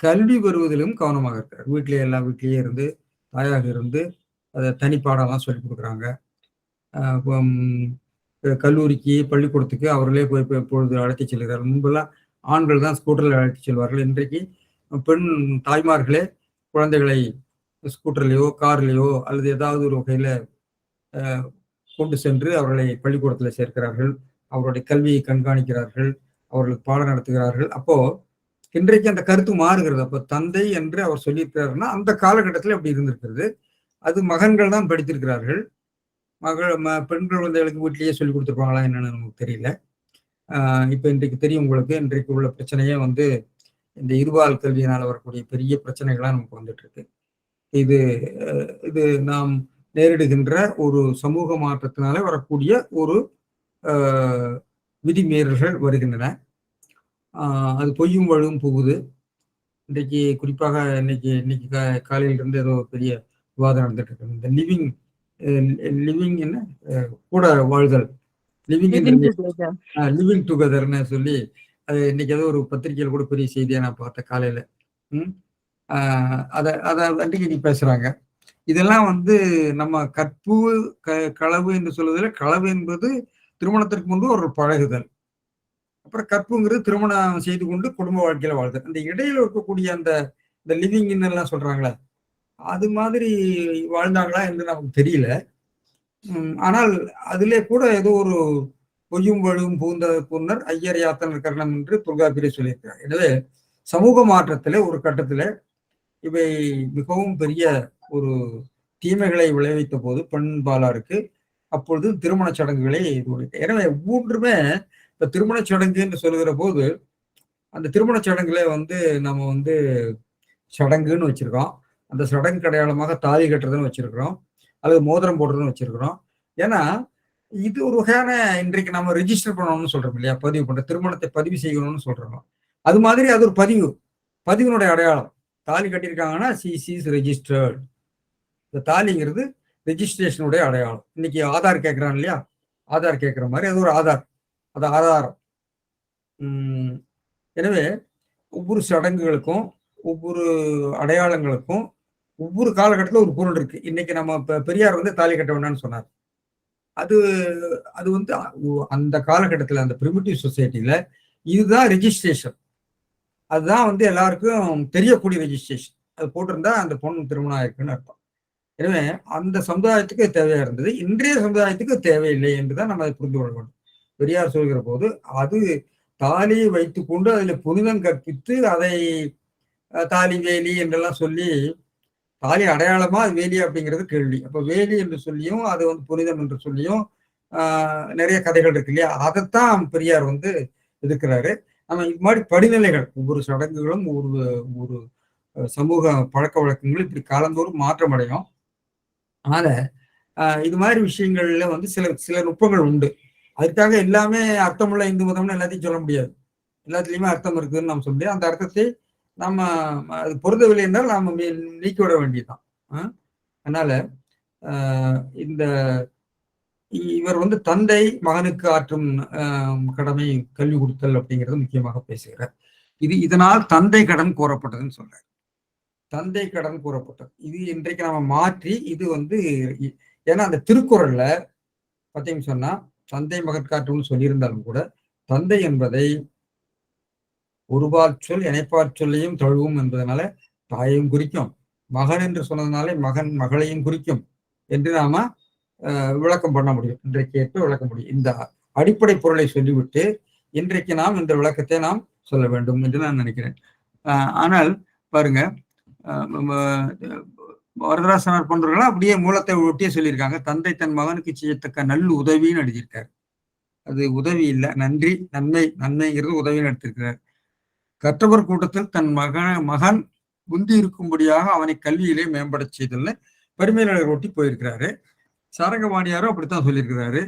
கல்வி பெறுவதிலும் கவனமாக இருக்கிறார். வீட்டிலேயே இருந்து தாயாக இருந்து அதை தனிப்பாடெல்லாம் சொல்லி கொடுக்குறாங்க. கல்லூரிக்கு, பள்ளிக்கூடத்துக்கு அவர்களே போய் இப்பொழுது அழைத்து செல்கிறார்கள். முன்பெல்லாம் ஆண்கள் தான் ஸ்கூட்டரில் அழைத்து செல்வார்கள். இன்றைக்கு பெண் தாய்மார்களே குழந்தைகளை ஸ்கூட்டர்லேயோ கார்லேயோ அல்லது ஏதாவது ஒரு வகையில் கொண்டு சென்று அவர்களை பள்ளிக்கூடத்தில் சேர்க்கிறார்கள். அவருடைய கல்வியை கண்காணிக்கிறார்கள், அவர்களுக்கு பாடம் நடத்துகிறார்கள். அப்போ இன்றைக்கு அந்த கருத்து மாறுகிறது. அப்போ தந்தை என்று அவர் சொல்லியிருக்கிறாருன்னா அந்த காலகட்டத்தில் அப்படி இருந்திருக்கிறது. அது மகன்கள் தான் படித்திருக்கிறார்கள். பெண் குழந்தைகளுக்கு வீட்டிலேயே சொல்லி கொடுத்துருப்பாங்களா என்னன்னு நமக்கு தெரியல. இப்போ இன்றைக்கு தெரியும் உங்களுக்கு, இன்றைக்கு உள்ள பிரச்சனையே வந்து இந்த இருபால் கல்வியினால் வரக்கூடிய பெரிய பிரச்சனைகள்லாம் நமக்கு வந்துட்டு இருக்கு. இது நாம் நேரிடுகின்ற ஒரு சமூக மாற்றத்தினால வரக்கூடிய ஒரு விதிமீறல்கள் வருகின்றன. அது பொய்யும் வழுவும் புகுது. இன்றைக்கு குறிப்பாக இன்னைக்கு காலையிலிருந்து ஏதோ பெரிய விவாதம் நடந்துட்டு இருக்கு. இந்த லிவிங் என்ன கூட வாழ்தல், லிவிங் டுகெதர்னு சொல்லி அது இன்னைக்கு ஏதோ ஒரு பத்திரிகையில் கூட பெரிய செய்தியா நான் பார்த்தேன் காலையில. அதை அன்றைக்கு பேசுறாங்க. இதெல்லாம் வந்து நம்ம கற்பு களவு என்று சொல்வதில் களவு என்பது திருமணத்திற்கு முன்பு ஒரு பழகுதல், அப்புறம் கற்புங்கிறது திருமணம் செய்து கொண்டு குடும்ப வாழ்க்கையில வாழ்தல். அந்த இடையில இருக்கக்கூடிய அந்த லிவிங் எல்லாம் சொல்றாங்களே, அது மாதிரி வாழ்ந்தாங்களா என்று நமக்கு தெரியல. ஆனால் அதிலே கூட ஏதோ ஒரு பொய்யும் வழுவும் புகுந்த புன்னர் ஐயர் யாத்தனர் கரணம் என்று தொல்காப்பியரே சொல்லியிருக்கிறார். எனவே சமூக மாற்றத்திலே ஒரு கட்டத்திலே இவை மிகவும் பெரிய ஒரு தீமைகளை விளைவித்த போது பெண்பாலாருக்கு அப்பொழுது திருமண சடங்குகளை எனவே ஒவ்வொன்றுமே இப்ப திருமண சடங்கு என்று சொல்லுகிற போது அந்த திருமண சடங்குல வந்து நம்ம வந்து சடங்குன்னு வச்சிருக்கோம். அந்த சடங்கு அடையாளமாக தாலி கட்டுறதுன்னு வச்சிருக்கிறோம், அல்லது மோதிரம் போடுறதுன்னு வச்சிருக்கிறோம். ஏன்னா இது ஒரு வகையான இன்றைக்கு நம்ம ரெஜிஸ்டர் பண்ணணும்னு சொல்றோம் இல்லையா, பதிவு பண்ற திருமணத்தை பதிவு செய்யணும்னு சொல்றோம். அது மாதிரி அது ஒரு பதிவினுடைய அடையாளம். தாலி கட்டியிருக்காங்கன்னா இஸ் ரெஜிஸ்டர்ட். இந்த தாலிங்கிறது ரெஜிஸ்ட்ரேஷனுடைய அடையாளம். இன்னைக்கு ஆதார் கேட்கிறான் இல்லையா, ஆதார் கேட்கிற மாதிரி அது ஒரு ஆதார், அது ஆதாரம். எனவே ஒவ்வொரு சடங்குகளுக்கும் ஒவ்வொரு அடையாளங்களுக்கும் ஒவ்வொரு காலகட்டத்தில் ஒரு பொருள் இருக்கு. இன்னைக்கு நம்ம பெரியார் வந்து தாலி கட்ட வேண்டாம்னு சொன்னார். அது அது வந்து அந்த காலகட்டத்தில் அந்த பிரிமிட்டிவ் சொசைட்டில இதுதான் ரெஜிஸ்ட்ரேஷன். அதுதான் வந்து எல்லாருக்கும் தெரியக்கூடிய ரெஜிஸ்ட்ரேஷன். அது போட்டிருந்தா அந்த பொண்ணு திருமணம் ஆயிருக்குன்னு அர்த்தம். எனவே அந்த சமுதாயத்துக்கு தேவையா இருந்தது. இன்றைய சமுதாயத்துக்கு தேவையில்லை என்றுதான் நம்ம அதை புரிந்து கொள்ள வேண்டும். பெரியார் சொல்கிற போது அது தாலியை வைத்துக் கொண்டு அதில் புனிதம் கற்பித்து அதை தாலி வேலி என்றெல்லாம் சொல்லி, தாலி அடையாளமா வேலி அப்படிங்கிறது கேள்வி. அப்ப வேலி என்று சொல்லியும் அது வந்து புனிதம் என்று சொல்லியும் நிறைய கதைகள் இருக்கு இல்லையா, அதைத்தான் பெரியார் வந்து எதிர்க்கிறாரு. நம்ம இது மாதிரி படிநிலைகள், ஒவ்வொரு சடங்குகளும் ஒரு சமூக பழக்க வழக்கங்களும் இப்படி காலந்தோறும் மாற்றம் அடையும். அதனால இது மாதிரி விஷயங்கள்ல வந்து சில நுட்பங்கள் உண்டு. அதுக்காக எல்லாமே அர்த்தமுள்ள இந்து மதம்னு எல்லாத்தையும் சொல்ல முடியாது. எல்லாத்துலயுமே அர்த்தம் இருக்குதுன்னு நம்ம சொல்ல முடியாது. அந்த அர்த்தத்தை நம்ம அது பொருந்தவில்லை என்றால் நாம நீக்கிவிட வேண்டியதுதான். அதனால இந்த இவர் வந்து தந்தை மகனுக்கு ஆற்றும் கடமை கல்வி கொடுத்தல் அப்படிங்கிறது முக்கியமாக பேசுகிறார். இதனால் தந்தை கடன் கோரப்பட்டதுன்னு சொல்றாரு. தந்தை கடன் கூறப்பட்டது. இது இன்றைக்கு நம்ம மாற்றி இது வந்து ஏன்னா அந்த திருக்குறள்ல பார்த்தீங்கன்னு சொன்னா தந்தை மகற்காற்றுன்னு சொல்லியிருந்தாலும் கூட தந்தை என்பதை ஒருபால் சொல் இணைப்பாற் சொல்லையும் தழுவும் என்பதனால தாயையும் குறிக்கும், மகன் என்று சொன்னதுனாலே மகன் மகளையும் குறிக்கும் என்று நாம விளக்கம் பண்ண முடியும். இன்றைக்கு ஏற்ப விளக்க முடியும். இந்த அடிப்படை பொருளை சொல்லிவிட்டு இன்றைக்கு நாம் இந்த விளக்கத்தை நாம் சொல்ல வேண்டும் என்று நான் நினைக்கிறேன். ஆனால் பாருங்க, வரதராசனார் போன்றவர்கள் அப்படியே மூலத்தை ஒட்டியே சொல்லியிருக்காங்க. தந்தை தன் மகனுக்கு செய்யத்தக்க நல்ல உதவின்னு எழுதியிருக்காரு. அது உதவி இல்லை, நன்றி, நன்மைங்கிறது உதவின்னு எடுத்திருக்கிறார். கற்றவர் கூட்டத்தில் தன் மகன் முந்தி இருக்கும்படியாக அவனை கல்வியிலே மேம்பட செய்தல்னு பரிமையாளர் ஒட்டி போயிருக்கிறாரு. சாரங்கபாணியாரும் அப்படித்தான் சொல்லியிருக்கிறாரு.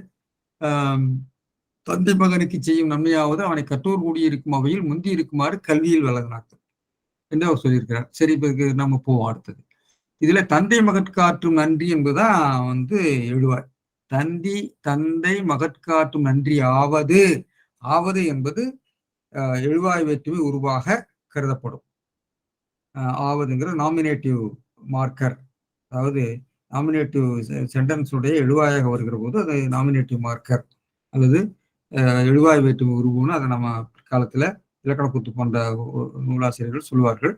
தந்தை மகனுக்கு செய்யும் நன்மையாவது அவனை கற்றோர் கூடியிருக்கும் அவையில் முந்தி இருக்குமாறு கல்வியில் வளர்ந்தார்கள் என்று அவர் சொல்லியிருக்கிறார். சரி, இப்ப நம்ம போவோம் அடுத்தது. இதுல தந்தை மகற்காற்றும் நன்றி என்பதுதான் வந்து எழுவாய். தந்தை மகற்காற்றும் நன்றி ஆவது என்பது எழுவாய் வேற்றுமை உருவாக கருதப்படும். ஆவதுங்கிற நாமினேட்டிவ் மார்க்கர், அதாவது நாமினேட்டிவ் சென்டென்ஸுடைய எழுவாயாக வருகிற போது அது நாமினேட்டிவ் மார்க்கர் அல்லது எழுவாய் வேற்றுமை உருவுன்னு அதை நம்ம காலத்துல இலக்கண கூத்து போன்ற நூலாசிரியர்கள் சொல்லுவார்கள்.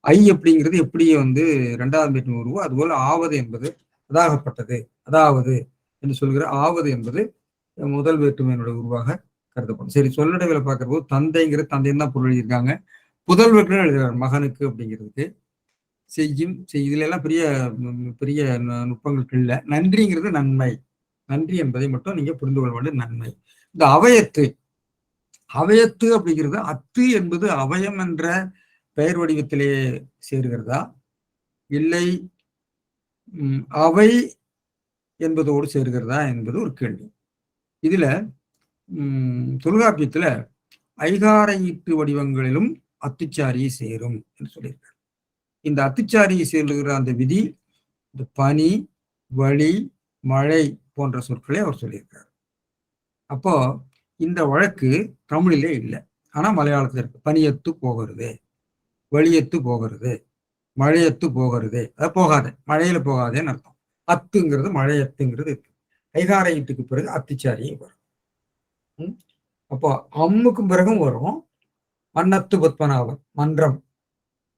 அப்படிங்கிறது எப்படி வந்து இரண்டாவது வேற்றுமை உருவோ அதுபோல ஆவது என்பது அதாகப்பட்டது, அதாவது என்று சொல்கிற ஆவது என்பது முதல் வேற்றுமையினுடைய உருவாக கருதப்படும். சரி, சொல்லடைவில் பார்க்கிற போது தந்தைங்கிற தந்தைன்னு தான் பொருள் எழுதியிருக்காங்க. புதல்வர்கள் எழுதுறாரு மகனுக்கு அப்படிங்கிறதுக்கு. இதுல எல்லாம் பெரிய பெரிய நுட்பங்கள் இல்லை. நன்றிங்கிறது நன்மை, நன்றி என்பதை மட்டும் நீங்க புரிந்து கொள்ள வேண்டிய நன்மை. இந்த அவயத்து அப்படிங்கிறது அத்து என்பது அவயம் என்ற பெயர் வடிவத்திலே சேருகிறதா, இல்லை அவை என்பதோடு சேர்கிறதா என்பது ஒரு கேள்வி. இதுல தொல்காப்பியத்துல ஐகார ஈட்டு வடிவங்களிலும் அத்துச்சாரியை சேரும் என்று சொல்லியிருக்காரு. இந்த அத்துச்சாரியை சேருகிற அந்த விதி இந்த பனி, வழி, மழை போன்ற சொற்களை அவர் சொல்லியிருக்காரு. அப்போ இந்த வழக்கு தமிழிலே இல்லை, ஆனா மலையாளத்துல இருக்கு. பனியத்து போகிறது, வழியத்து போகிறது, மழையத்து போகிறது, அது போகாத, மழையில போகாதேன்னு அர்த்தம். அத்துங்கிறது மழையத்துங்கிறது இருக்கு. ஐகார ஈட்டுக்கு பிறகு அத்துச்சாரியை வரும். அப்போ அம்முக்கும் பிறகும் வரும் மன்னத்து பத்மநாபன், மன்றம்.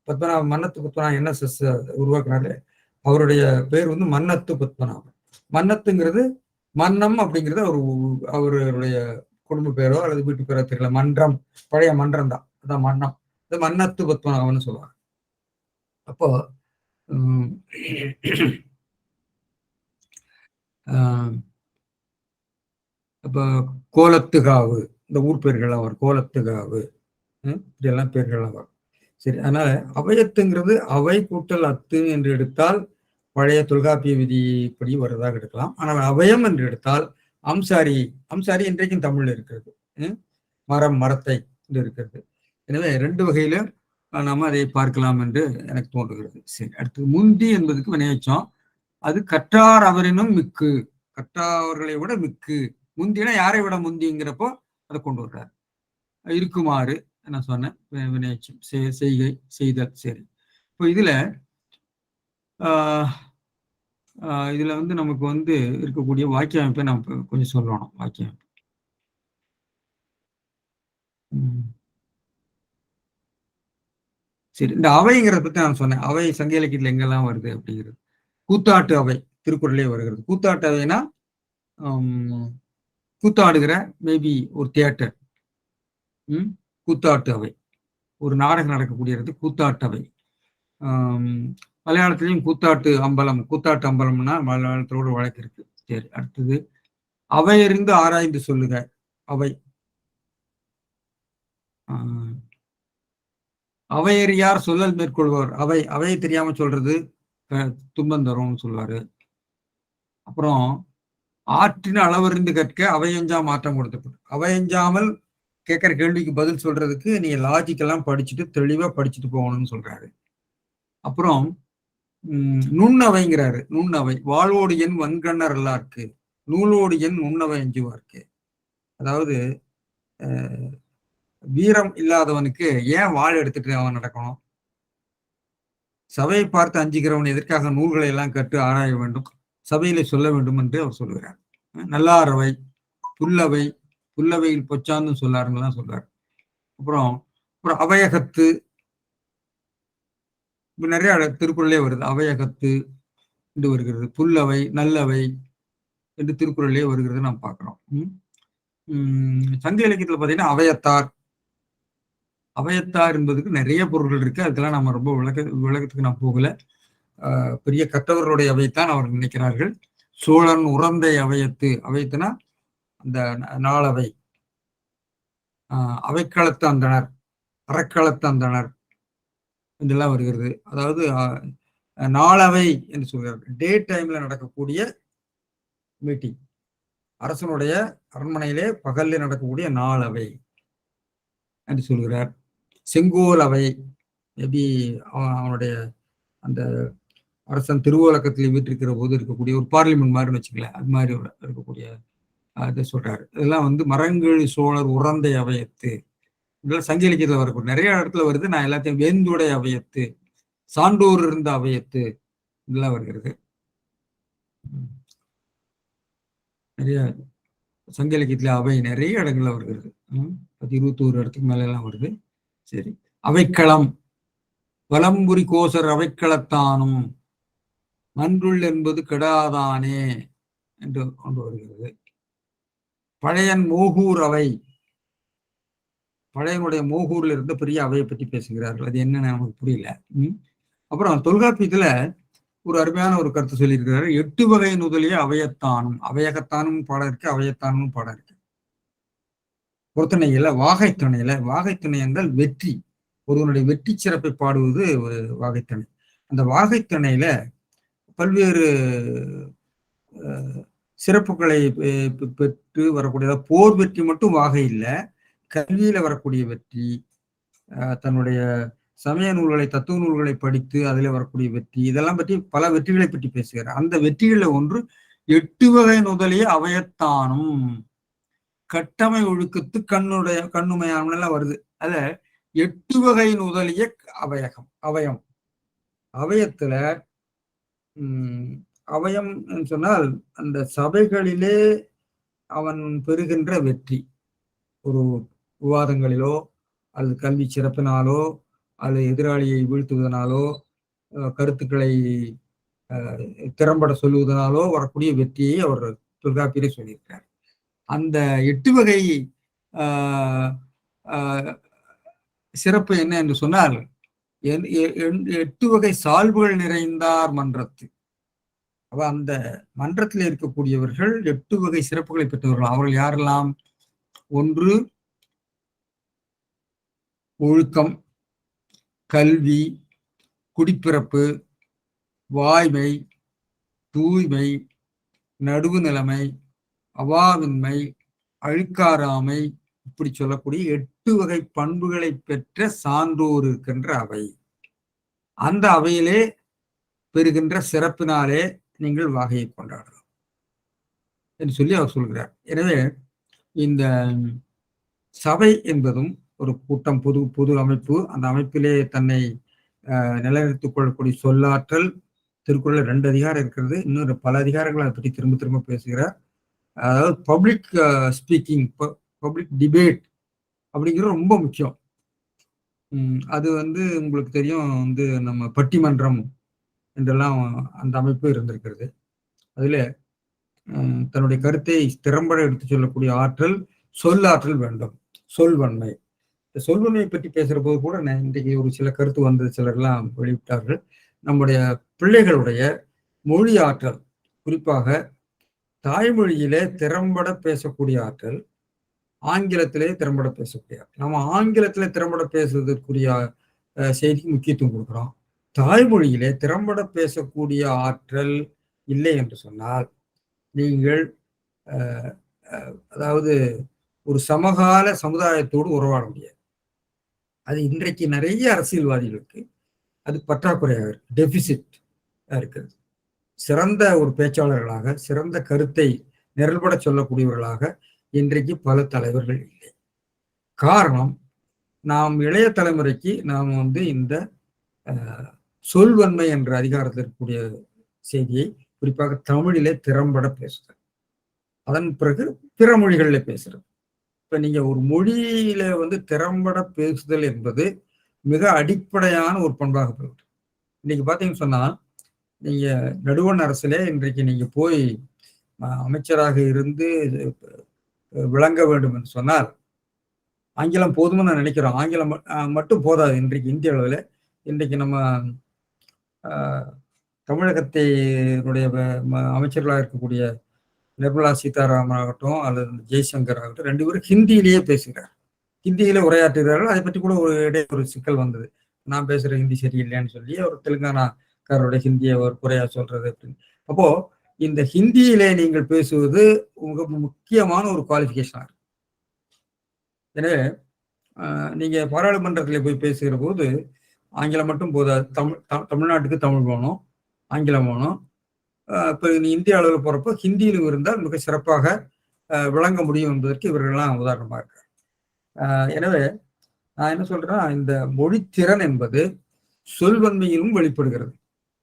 பத்மநாபன், மன்னத்து பத்மநாபன் என்ன உருவாக்குறாரு, அவருடைய பேர் வந்து மன்னத்து பத்மநாபன். மன்னத்துங்கிறது மன்னம் அப்படிங்கிறது அவருடைய குடும்ப பேரோ அல்லது வீட்டு பேரோ தெரியல. மன்றம், பழைய மன்றம் தான், அதான் மன்னம். இது மன்னத்து பத்மநாபன் சொல்லுவாங்க. அப்போ அப்போ கோலத்துகாவு, இந்த ஊர் பேர்கள்லாம் வரும். கோலத்துகாவு, இப்படியெல்லாம் பேர்கள்லாம் வரும். சரி, அதனால அவையத்துங்கிறது அவை கூட்டல் அத்து என்று எடுத்தால் பழைய தொல்காப்பிய விதிப்படி வருவதாக எடுக்கலாம். ஆனால் அவயம் என்று எடுத்தால் அம்சாரி, அம்சாரி இன்றைக்கும் தமிழ்ல இருக்கிறது. மரம், மரத்தை என்று இருக்கிறது. எனவே 2 வகையில நாம அதை பார்க்கலாம் என்று எனக்கு தோன்றுகிறது. சரி, அடுத்து முந்தி என்பதுக்கு வினையச்சம். அது கற்றார் அவரினும் மிக்கு, கற்றார்களை விட மிக்கு. முந்தினா யாரை விட முந்திங்கிறப்போ அதை கொண்டு வர்றாரு. இருக்குமாறு நான் சொன்னேன், வினையச்சம், செய்கை, செய்தல். சரி, இப்போ இதுல வந்து நமக்கு வந்து இருக்கக்கூடிய வாக்கிய அமைப்பை நம்ம கொஞ்சம் சொல்லணும். வாக்கிய அமைப்பு சரி, இந்த அவைங்கிறத பத்தி நான் சொன்னேன். அவை சங்க இலக்கியத்துல எங்கெல்லாம் வருது அப்படிங்கிறது. கூத்தாட்டு அவை திருக்குறளே வருகிறது. கூத்தாட்டு அவைனா கூத்தாடுகிற மேபி ஒரு தியேட்டர், கூத்தாட்டு அவை, ஒரு நாடகம் நடக்கக்கூடிய இடத்து கூத்தாட்டு அவை. மலையாளத்திலையும் கூத்தாட்டு அம்பலம், கூத்தாட்டு அம்பலம்னா மலையாளத்தோட வழக்கு இருக்கு. சரி, அடுத்தது அவையறிந்து ஆராய்ந்து சொல்லுக. அவை அவையறியார் சொல்லல் மேற்கொள்வார். அவையை தெரியாம சொல்றது துன்பம் தரும்னு சொல்லுவாரு. அப்புறம் ஆற்றின அளவறிந்து கற்க அவையஞ்சா மாற்றம் கொடுத்தப்படும். அவையஞ்சாமல் கேட்கிற கேள்விக்கு பதில் சொல்றதுக்கு நீங்க லாஜிக்கெல்லாம் படிச்சுட்டு தெளிவா படிச்சுட்டு போகணும்னு சொல்றாரு. அப்புறம் நுண்ணவைங்கிறாரு. நுண்ணவை வாழ்வோடு என் வன்கண்ணர் எல்லாருக்கு, நூலோடு என் நுண்ணவை அஞ்சுவார்க்கு. அதாவது வீரம் இல்லாதவனுக்கு ஏன் வாழ் எடுத்துட்டு அவன் நடக்கணும்? சபையை பார்த்து அஞ்சுகிறவன் எதற்காக நூல்களை எல்லாம் கற்று ஆராய வேண்டும், சபையில சொல்ல வேண்டும் என்று அவர் சொல்லுகிறார். நல்லாரவை, புல்லவை, புல்லவையில் பொச்சான்னு சொல்லாருங்கெல்லாம் சொல்றாரு. அப்புறம் அவையகத்து, நிறைய திருக்குறளே வருது. அவையகத்து என்று வருகிறது. புல்லவை, நல்லவை என்று திருக்குறளே வருகிறது நாம் பார்க்கிறோம். சங்க இலக்கியத்துல பாத்தீங்கன்னா அவையத்தார், அவையத்தார் என்பதுக்கு நிறைய பொருட்கள் இருக்கு. அதுக்கெல்லாம் நம்ம ரொம்ப விளக்கத்துக்கு நான் போகல. பெரிய கற்றவர்களுடைய அவைத்தான் அவர்கள் நினைக்கிறார்கள். சோழன் உறந்தை அவையத்து, அவையத்துனா அந்த நாளவை, அவைக்களத்து அந்தனர், அறக்களத்து அந்தனர் இதெல்லாம் வருகிறது. அதாவது நாளவை என்று சொல்கிறார்கள். டே டைம்ல நடக்கக்கூடிய மீட்டிங், அரசனுடைய அரண்மனையிலே பகல்ல நடக்கக்கூடிய நாளவை என்று சொல்கிறார். செங்கோல் அவை, மேபி அவனுடைய அந்த அரசன் திருவோலக்கத்தில் வீட்டிருக்கிற போது இருக்கக்கூடிய ஒரு பார்லிமெண்ட் மாதிரி வச்சுக்கல, அது மாதிரி இருக்கக்கூடிய இதை சொல்றாரு. இதெல்லாம் வந்து மரங்கழி சோழர் உறந்தை அவையத்து, இதெல்லாம் சங்க இலக்கியத்தில் வரக்கூடிய நிறைய இடத்துல வருது. நான் எல்லாத்தையும் வேந்துடைய அவையத்து, சான்றோர் இருந்த அவையத்து இதெல்லாம் வருகிறது. நிறைய சங்க இலக்கியத்துல அவை நிறைய இடங்கள்ல வருகிறது. 21 இடத்துக்கு மேல எல்லாம் வருது. சரி, அவைக்களம், வலம்புரி கோசர் அவைக்களத்தானும் மன்றுள் என்பது கெடாதானே என்று கொண்டு வருகிறது. பழையன் மோகூர் அவை, பழையனுடைய மோகூர்ல இருந்து பெரிய அவையை பற்றி பேசுகிறார்கள். அது என்னன்னு நமக்கு புரியல. அப்புறம் தொல்காப்பியத்துல ஒரு அருமையான ஒரு கருத்து சொல்லியிருக்கிறாரு. 8 வகை நுதலிய அவையத்தானும், அவையகத்தானும் பாடம் இருக்கு, அவையத்தானும் பாடம் இருக்கு. பொறுத்தனையில வாகைத்துணையில, வாகைத்துணை என்றால் வெற்றி, ஒருவனுடைய வெற்றி சிறப்பை பாடுவது வாகைத்துணை. அந்த வாகைத்துணையில பல்வேறு சிறப்புகளை பெற்று வரக்கூடிய போர் வெற்றி மட்டும் வாகை இல்லை, கல்வியில வரக்கூடிய வெற்றி, தன்னுடைய சமய நூல்களை தத்துவ நூல்களை படித்து அதில் வரக்கூடிய வெற்றி, இதெல்லாம் பற்றி பல வெற்றிகளை பற்றி பேசுகிறார். அந்த வெற்றிகளில் ஒன்று 8 வகை நுதலிய அவையத்தானும் கட்டமை ஒழுக்கத்து கண்ணுமையானெல்லாம் வருது. அத 8 வகை நுதலிய அவயம். அவயத்துல அவயம் சொன்னால் அந்த சபைகளிலே அவன் பெறுகின்ற வெற்றி, ஒரு விவாதங்களிலோ அல்லது கல்வி சிறப்பினாலோ அல்லது எதிராளியை வீழ்த்துவதனாலோ கருத்துக்களை திறம்பட சொல்லுவதனாலோ வரக்கூடிய வெற்றியை அவர் தொல்காப்பியரே சொல்லியிருக்கிறார். அந்த 8 வகை சிறப்பு என்ன என்று சொன்னால், 8 வகை சால்புகள் நிறைந்தார் மன்றத்து. அப்ப அந்த மன்றத்தில் இருக்கக்கூடியவர்கள் 8 வகை சிறப்புகளை பெற்றவர்கள். அவர்கள் யாரெல்லாம்? ஒன்று ஒழுக்கம், கல்வி, குடிப்பிறப்பு, வாய்மை, தூய்மை, நடுவு நிலைமை, அவாவின்மை, அழுக்காராமை, இப்படி சொல்லக்கூடிய 8 வகை பண்புகளை பெற்ற சான்றோர் இருக்கின்ற அவை. அந்த அவையிலே பெறுகின்ற சிறப்பினாலே நீங்கள் வாகையை கொண்டாடலாம் என்று சொல்லி அவர் சொல்கிறார். எனவே இந்த சபை என்பதும் ஒரு கூட்டம், பொது அமைப்பு. அந்த அமைப்பிலே தன்னை நிலைநிறுத்திக் கொள்ளக்கூடிய சொல்லாற்றல். திருக்குறள் 2 அதிகாரம் இருக்கிறது, இன்னொரு பல அதிகாரங்கள் அதை பற்றி திரும்ப திரும்ப பேசுகிறார். அதாவது பப்ளிக் ஸ்பீக்கிங், பப்ளிக் டிபேட் அப்படிங்கிறது ரொம்ப முக்கியம். அது உங்களுக்கு தெரியும், நம்ம பட்டிமன்றம் என்றெல்லாம் அந்த அமைப்பு இருந்திருக்கிறது. அதுல தன்னுடைய கருத்தை திறம்பட எடுத்து சொல்லக்கூடிய ஆற்றல், சொல்லாற்றல் வேண்டும், சொல்வன்மை. இந்த சொல்வன்மையை பற்றி பேசுற போது கூட இன்றைக்கு ஒரு சில கருத்து வந்தது, சிலர்லாம் வெளியிட்டார்கள். நம்முடைய பிள்ளைகளுடைய மொழி ஆற்றல், குறிப்பாக தாய்மொழியிலே திறம்பட பேசக்கூடிய ஆற்றல், ஆங்கிலத்திலே திறம்பட பேசக்கூடிய ஆற்றல். நம்ம ஆங்கிலத்திலே திறம்பட பேசுவதற்குரிய செய்திக்கு முக்கியத்துவம் கொடுக்குறோம். தாய்மொழியிலே திறம்பட பேசக்கூடிய ஆற்றல் இல்லை என்று சொன்னால் நீங்கள் அதாவது ஒரு சமகால சமுதாயத்தோடு உறவாட முடியாது. அது இன்றைக்கு நிறைய அரசியல்வாதிகளுக்கு அது பற்றாக்குறையாக இருக்கு, டெபிசிட் இருக்கிறது. சிறந்த ஒரு பேச்சாளர்களாக, சிறந்த கருத்தை நிரல்பட சொல்லக்கூடியவர்களாக இன்றைக்கு பல தலைவர்கள் இல்லை. காரணம், நாம் இளைய தலைமுறைக்கு நாம் இந்த சொல்வன்மை என்ற அதிகாரத்தில் இருக்கக்கூடிய செய்தியை குறிப்பாக தமிழிலே திறம்பட பேசுதல், அதன் பிறகு பிற மொழிகளில் பேசுறது. இப்ப நீங்க ஒரு மொழியில திறம்பட பேசுதல் என்பது மிக அடிப்படையான ஒரு பண்பாக போயிட்டு. இன்னைக்கு பாத்தீங்கன்னு சொன்னா, நீங்க நடுவண் அரசிலே இன்றைக்கு நீங்க போய் அமைச்சராக இருந்து விளங்க வேண்டும் என்று சொன்னால் ஆங்கிலம் போதும்னு நான் நினைக்கிறோம். ஆங்கிலம் மட்டும் போதாது. இன்றைக்கு இந்திய அளவில் இன்றைக்கு நம்ம தமிழகத்தினுடைய அமைச்சர்களாக இருக்கக்கூடிய நிர்மலா சீதாராமன் ஆகட்டும் அல்லது ஜெய்சங்கர் ஆகட்டும், 2 பேரும் ஹிந்தியிலேயே பேசுகிறார், ஹிந்தியில உரையாற்றுகிறார்கள். அதை பற்றி கூட ஒரு சிக்கல் வந்தது. நான் பேசுற ஹிந்தி சரியில்லைன்னு சொல்லி ஒரு தெலுங்கானாக்காரோட ஹிந்தியை ஒரு குறையா சொல்றது அப்படின்னு. அப்போ இந்த ஹிந்தியிலே நீங்கள் பேசுவது உங்க முக்கியமான ஒரு குவாலிஃபிகேஷனா இருக்கு. எனவே நீங்க பாராளுமன்றத்தில் போய் பேசுகிற போது ஆங்கிலம் மட்டும் போதாது, தமிழ்நாட்டுக்கு தமிழ் வேணும், ஆங்கிலம் வேணும். இப்போ நீ இந்திய அளவில் போறப்போ ஹிந்தியிலும் இருந்தால் மிக சிறப்பாக விளங்க முடியும் என்பதற்கு இவர்கள்லாம் உதாரணமாக இருக்காங்க. எனவே நான் என்ன சொல்றேன்னா, இந்த மொழித்திறன் என்பது சொல்வன்மையிலும் வெளிப்படுகிறது.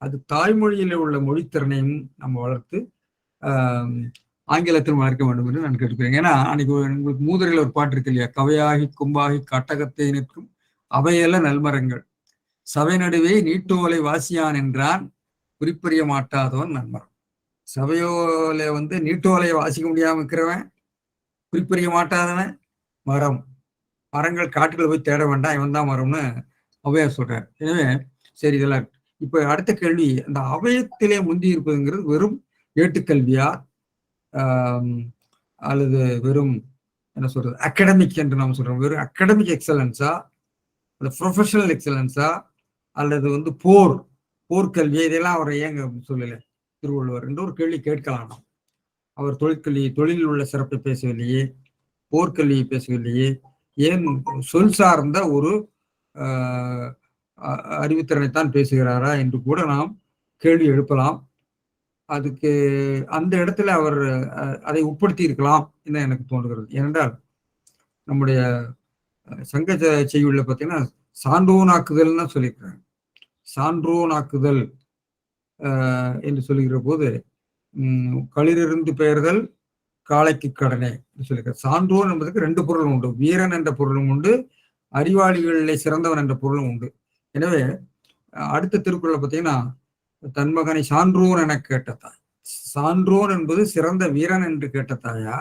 அது தாய்மொழியில் உள்ள மொழித்திறனையும் நம்ம வளர்த்து ஆங்கிலத்தில் வளர்க்க வேண்டும் என்று நான் கேட்டுக்கிறேன். ஏன்னா அன்னைக்கு உங்களுக்கு மூதுரையில் ஒரு பாட்டு இருக்கு இல்லையா, கவையாகி கும்பாகி கட்டகத்தை நிற்கும் அவையல்ல நல்மரங்கள் சபை நடுவே நீட்டோலை வாசியான் என்றான் குறிப்பறிய மாட்டாதவன் நன்மரம். சபையோல நீட்டோலையை வாசிக்க முடியாம இருக்கிறவன், குறிப்பறிய மாட்டாதவன் மரம். மரங்கள் காட்டுக்குள்ள போய் தேட வேண்டாம், இவன் தான் மரம்னு ஔவையார் சொல்றார். எனவே சரி, இதெல்லாம் இப்ப அடுத்த கேள்வி, அந்த அவயத்திலே முந்தி இருப்பதுங்கிறது வெறும் ஏட்டுக்கல்வியா அல்லது வெறும் என்ன சொல்றது அகாடமிக் என்று நாம் சொல்றோம், வெறும் அகாடமிக் எக்ஸலன்ஸா அல்லது ப்ரொஃபஷனல் எக்ஸலன்ஸா அல்லது போர்க்கல்வி, இதெல்லாம் அவரை ஏங்க சொல்லல. திருவள்ளுவர் என்று ஒரு கேள்வி கேட்கலாம். அவர் தொழிலில் உள்ள சிறப்பை பேசவில்லையே, போர்க்கல்வியை பேசவில்லையே, ஏன் சொல் சார்ந்த ஒரு அறிவுத்திறனைத்தான் பேசுகிறாரா என்று கூட நாம் கேள்வி எழுப்பலாம். அதுக்கு அந்த இடத்துல அவர் அதை உட்படுத்தி இருக்கலாம் என்று எனக்கு தோன்றுகிறது. ஏனென்றால் நம்முடைய சங்க செய்யுள்ள பார்த்தீங்கன்னா சான்றோனாக்குதல் தான் சொல்லியிருக்கிறாங்க. சான்றோனாக்குதல் என்று சொல்லுகிற போது களிரிருந்து பெயர்தல் காளைக்கு கடனே சொல்லியிருக்கார். சான்றோன் என்பதற்கு 2 பொருளும் உண்டு. வீரன் என்ற பொருளும் உண்டு, அறிவாளிகளிலே சிறந்தவன் என்ற பொருளும் உண்டு. எனவே அடுத்த திருக்குறளை பார்த்தீங்கன்னா தன் மகனை சான்றோன் என கேட்ட தாய். சான்றோன் என்பது சிறந்த வீரன் என்று கேட்ட தாயா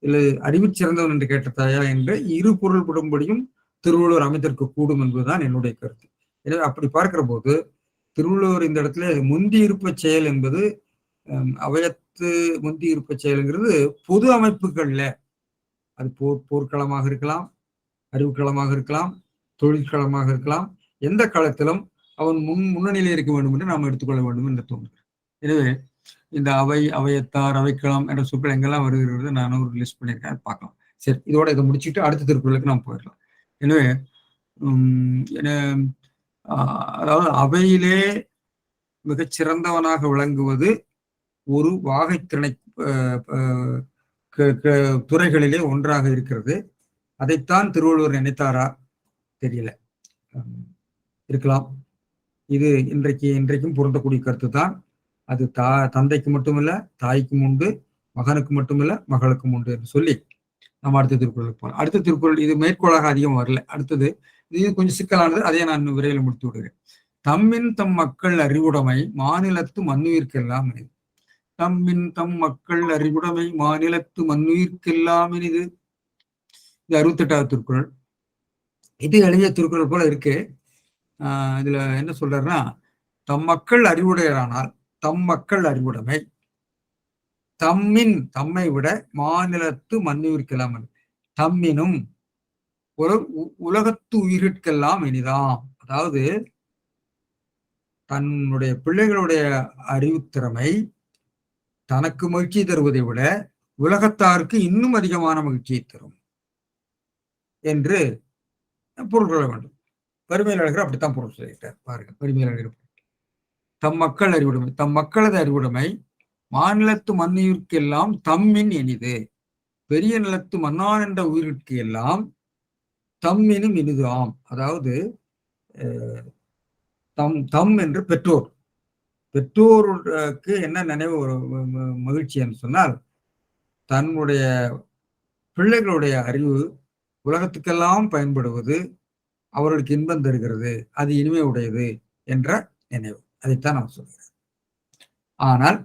இல்லை அறிவு சிறந்தவன் என்று கேட்ட தாயா என்ற இரு பொருள் படும்படியும் திருவள்ளுவர் அமைத்திருக்க கூடும் என்பதுதான் என்னுடைய கருத்து. எனவே அப்படி பார்க்கிற போது திருவள்ளுவர் இந்த இடத்துல முந்தி இருப்ப செயல் என்பது அவையத்து முந்தி இருப்ப செயல்ங்கிறது பொது அமைப்புகள்ல அது போர்க்களமாக இருக்கலாம், அறிவுக்களமாக இருக்கலாம், தொழிற்களமாக இருக்கலாம், எந்த களத்திலும் அவன் முன்னணியிலே இருக்க வேண்டும் என்று நாம் எடுத்துக்கொள்ள வேண்டும் என்று தோன்றுகிறது. எனவே இந்த அவையத்தார், அவைக்களம் என்ற சொற்கள் எங்கெல்லாம் வருகிறது நான் ஒரு லிஸ்ட் பண்ணியிருக்கேன், பார்க்கலாம். சரி, இதோட இதை முடிச்சுட்டு அடுத்த திருக்குறளுக்கு நாம் போயிடலாம். எனவே அதாவது அவையிலே மிகச் சிறந்தவனாக விளங்குவது ஒரு வாகைத்திறனை துறைகளிலே ஒன்றாக இருக்கிறது. அதைத்தான் திருவள்ளுவர் நினைத்தாரா தெரியல, இருக்கலாம். இது இன்றைக்கும் பொருந்தக்கூடிய கருத்து தான். அது தந்தைக்கு மட்டுமில்ல, தாய்க்கும் உண்டு, மகனுக்கு மட்டுமில்ல, மகளுக்கும் உண்டு என்று சொல்லி நம்ம அடுத்த திருக்குறளுக்கு போகலாம். அடுத்த திருக்குறள் இது மேற்கோளாக அதிகம் வரல. அடுத்தது இது கொஞ்சம் சிக்கலானது, அதையே நான் விரைவில் முடித்து விடுகிறேன். தம்மின் தம் மக்கள் அறிவுடைமை மாநிலத்து மண்ணுயிர்க்கெல்லாம் இனிது. தம்மின் தம் மக்கள் அறிவுடைமை மாநிலத்து மண்ணுயிர்க்கெல்லாம் இனிது. இது 68வது திருக்குறள். இது எளிய திருக்குறள் போல இருக்கு. இதுல என்ன சொல்றாருன்னா, தம் மக்கள் அறிவுடையரானால் தம் மக்கள் அறிவுடைமை தம்மை விட மாநிலத்து மண்ணுயிர்க்கெல்லாம் தம்மினும் உலகத்து உயிரிற்கெல்லாம் இனிதாம். அதாவது தன்னுடைய பிள்ளைகளுடைய அறிவுத்திறமை தனக்கு மகிழ்ச்சி தருவதை விட உலகத்தாருக்கு இன்னும் அதிகமான மகிழ்ச்சியை தரும் என்று பொருள் கொள்ள வேண்டும். வறுமையாளர்கள் அப்படித்தான் பொருள் சொல்லிட்டார் பாருங்க. வறுமையாளர்கள் தம் மக்கள் அறிவுடைமை, தம் மக்களது அறிவுடைமை மாநிலத்து மண்ணுயிர்க்கு எல்லாம் தம்மின் இனிது. பெரிய நிலத்து மன்னான் என்ற உயிருக்கு எல்லாம் தம்மினும் இனிதாம். அதாவது தம் என்று பெற்றோருக்கு என்ன நினைவு மகிழ்ச்சி என்று சொன்னால், தன்னுடைய பிள்ளைகளுடைய அறிவு உலகத்துக்கெல்லாம் பயன்படுவது அவர்களுக்கு இன்பம் தருகிறது, அது இனிமை உடையது என்ற நினைவு. அதைத்தான் நான் சொல்கிறேன். ஆனால்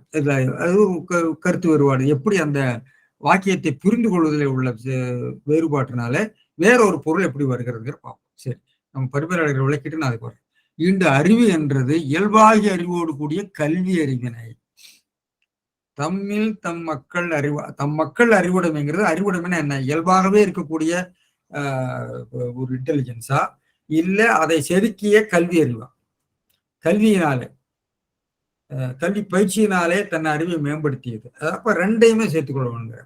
அது கருத்து வேறுபாடு. எப்படி அந்த வாக்கியத்தை புரிந்து கொள்வதில் உள்ள வேறுபாட்டினால வேறொரு பொருள் எப்படி வருகிறது பார்ப்போம். சரி, நம்ம பரிமையாளர்கள் விளக்கிட்டு நான் அதுக்கு வரேன். இந்த அறிவு என்றது இயல்பாகிய அறிவோடு கூடிய கல்வி அறிவினை. தம்மில் தம் மக்கள் அறிவுடைமைங்கிறது, அறிவுடைமைன்னா என்ன? இயல்பாகவே இருக்கக்கூடிய ஒரு இன்டெலிஜென்ஸா, இல்ல அதை செதுக்கிய கல்வி அறிவா? கல்வியினாலே, கல்வி பயிற்சியினாலே தன் அறிவை மேம்படுத்தியது. அப்ப ரெண்டையுமே சேர்த்துக்கொள்ளணுங்க.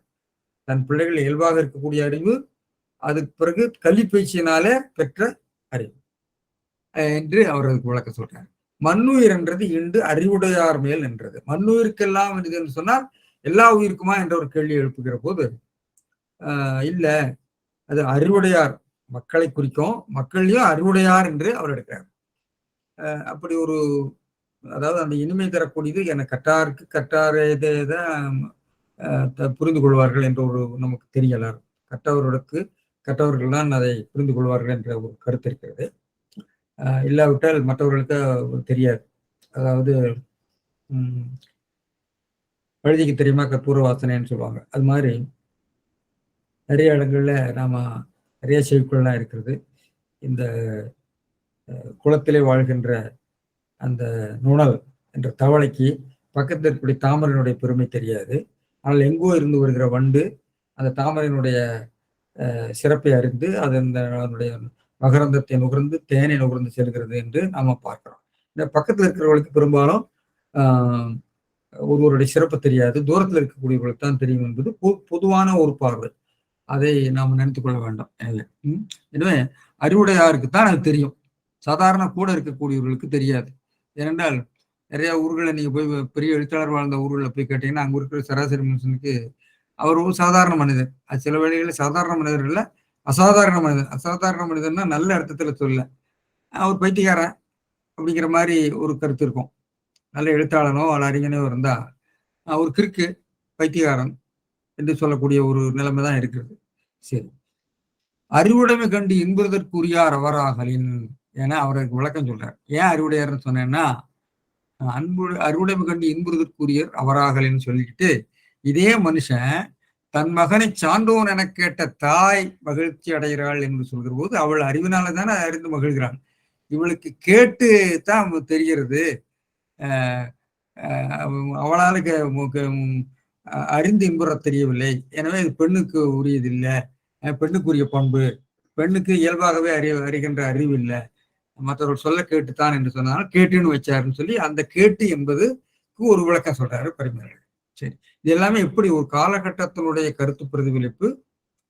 தன் பிள்ளைகள் இயல்பாக இருக்கக்கூடிய அறிவு, அதுக்கு பிறகு கல்வி பயிற்சியினாலே பெற்ற அறிவு என்று அவர் அதுக்கு விளக்க சொல்றாரு. மண்ணுயிர் என்றது இன்று அறிவுடையார் மேல் என்றது. மண்ணுயிருக்கெல்லாம் என்று சொன்னால் எல்லா உயிருக்குமா என்ற ஒரு கேள்வி எழுப்புகிற போது இல்ல, அது அறிவுடையார் மக்களை குறிக்கும், மக்களையும் அறிவுடையார் என்று அவர் எடுக்கிறார். அப்படி ஒரு, அதாவது அந்த இனிமை தரக்கூடியது என கற்றாரேதான் புரிந்து கொள்வார்கள் என்ற ஒரு நமக்கு தெரியலார். கற்றவர்கள் தான் அதை புரிந்து கொள்வார்கள் என்ற ஒரு கருத்து இருக்கிறது. இல்லாவிட்டால் மற்றவர்களுக்கு தெரியாது. அதாவது பழுதிக்கு தெரியுமா கற்பூர வாசனைன்னு சொல்லுவாங்க. அது மாதிரி நிறைய இடங்கள்ல நிறைய செய்திகள்லாம் இருக்கிறது. இந்த குளத்திலே வாழ்கின்ற அந்த நுணல் என்ற தவளைக்கு பக்கத்தில் இருக்கக்கூடிய தாமரையினுடைய பெருமை தெரியாது. ஆனால் எங்கோ இருந்து வருகிற வண்டு அந்த தாமரையினுடைய சிறப்பை அறிந்து அதனுடைய மகரந்தத்தை நுகர்ந்து தேனை நுகர்ந்து செல்கிறது என்று நாம பார்க்கிறோம். இந்த பக்கத்தில் இருக்கிறவர்களுக்கு பெரும்பாலும் ஒருவருடைய சிறப்பு தெரியாது, தூரத்தில் இருக்கக்கூடியவர்களுக்கு தான் தெரியும் என்பது பொதுவான ஒரு பார்வை. அதை நாம் நினைத்துக் கொள்ள வேண்டாம். எனவே அறிவுடையாருக்கு தான் அது தெரியும். சாதாரண கூட இருக்கக்கூடியவர்களுக்கு தெரியாது. ஏனென்றால் நிறைய ஊர்களில் நீங்க போய் பெரிய எழுத்தாளர் வாழ்ந்த ஊர்களில் போய் கேட்டீங்கன்னா, அங்க இருக்கிற சராசரி மனுஷனுக்கு அவர் ஒரு சாதாரண மனிதர். அது சில வேளைகளில் சாதாரண மனிதர் இல்ல, அசாதாரண மனிதன். அசாதாரண மனிதன்னா நல்ல அர்த்தத்துல சொல்ல. அவர் பைத்தியக்காரன் அப்படிங்கிற மாதிரி ஒரு கருத்து இருக்கும். நல்ல எழுத்தாளனோ அல்ல அறிஞனோ இருந்தா ஒரு கிறுக்கு, பைத்தியக்காரன் என்று சொல்லக்கூடிய ஒரு நிலைமை தான் இருக்கிறது. சரி, அறிவுடைமை கண்டு இன்புறுதற்குரியார் அவராகலின் என அவருக்கு விளக்கம் சொல்றார். ஏன் அறிவுடையார்னு சொன்னேன்னா, அறிவுடைமை கண்டு இன்புறுதற்குரியர் அவராகலின்னு சொல்லிக்கிட்டு, இதே மனுஷன் தன் மகனை சான்றோன் என கேட்ட தாய் மகிழ்ச்சி அடைகிறாள் என்று சொல்கிற போது அவள் அறிவினால தானே அறிந்து மகிழ்கிறாள். இவளுக்கு கேட்டு தான் தெரிகிறது. அவளால் அறிந்து இன்புற தெரியவில்லை. எனவே இது பெண்ணுக்கு உரியதில்லை, பெண்ணுக்குரிய பண்பு, பெண்ணுக்கு இயல்பாகவே அறிகின்ற அறிவு இல்லை, மற்றவர்கள் சொல்ல கேட்டுத்தான் என்று சொன்னாலும் கேட்டுன்னு வச்சாருன்னு சொல்லி அந்த கேட்டு என்பதுக்கு ஒரு விளக்கம் சொல்றாரு பரிமேலழகர். சரி, இது எல்லாமே எப்படி ஒரு காலகட்டத்தினுடைய கருத்து பிரதிபலிப்பு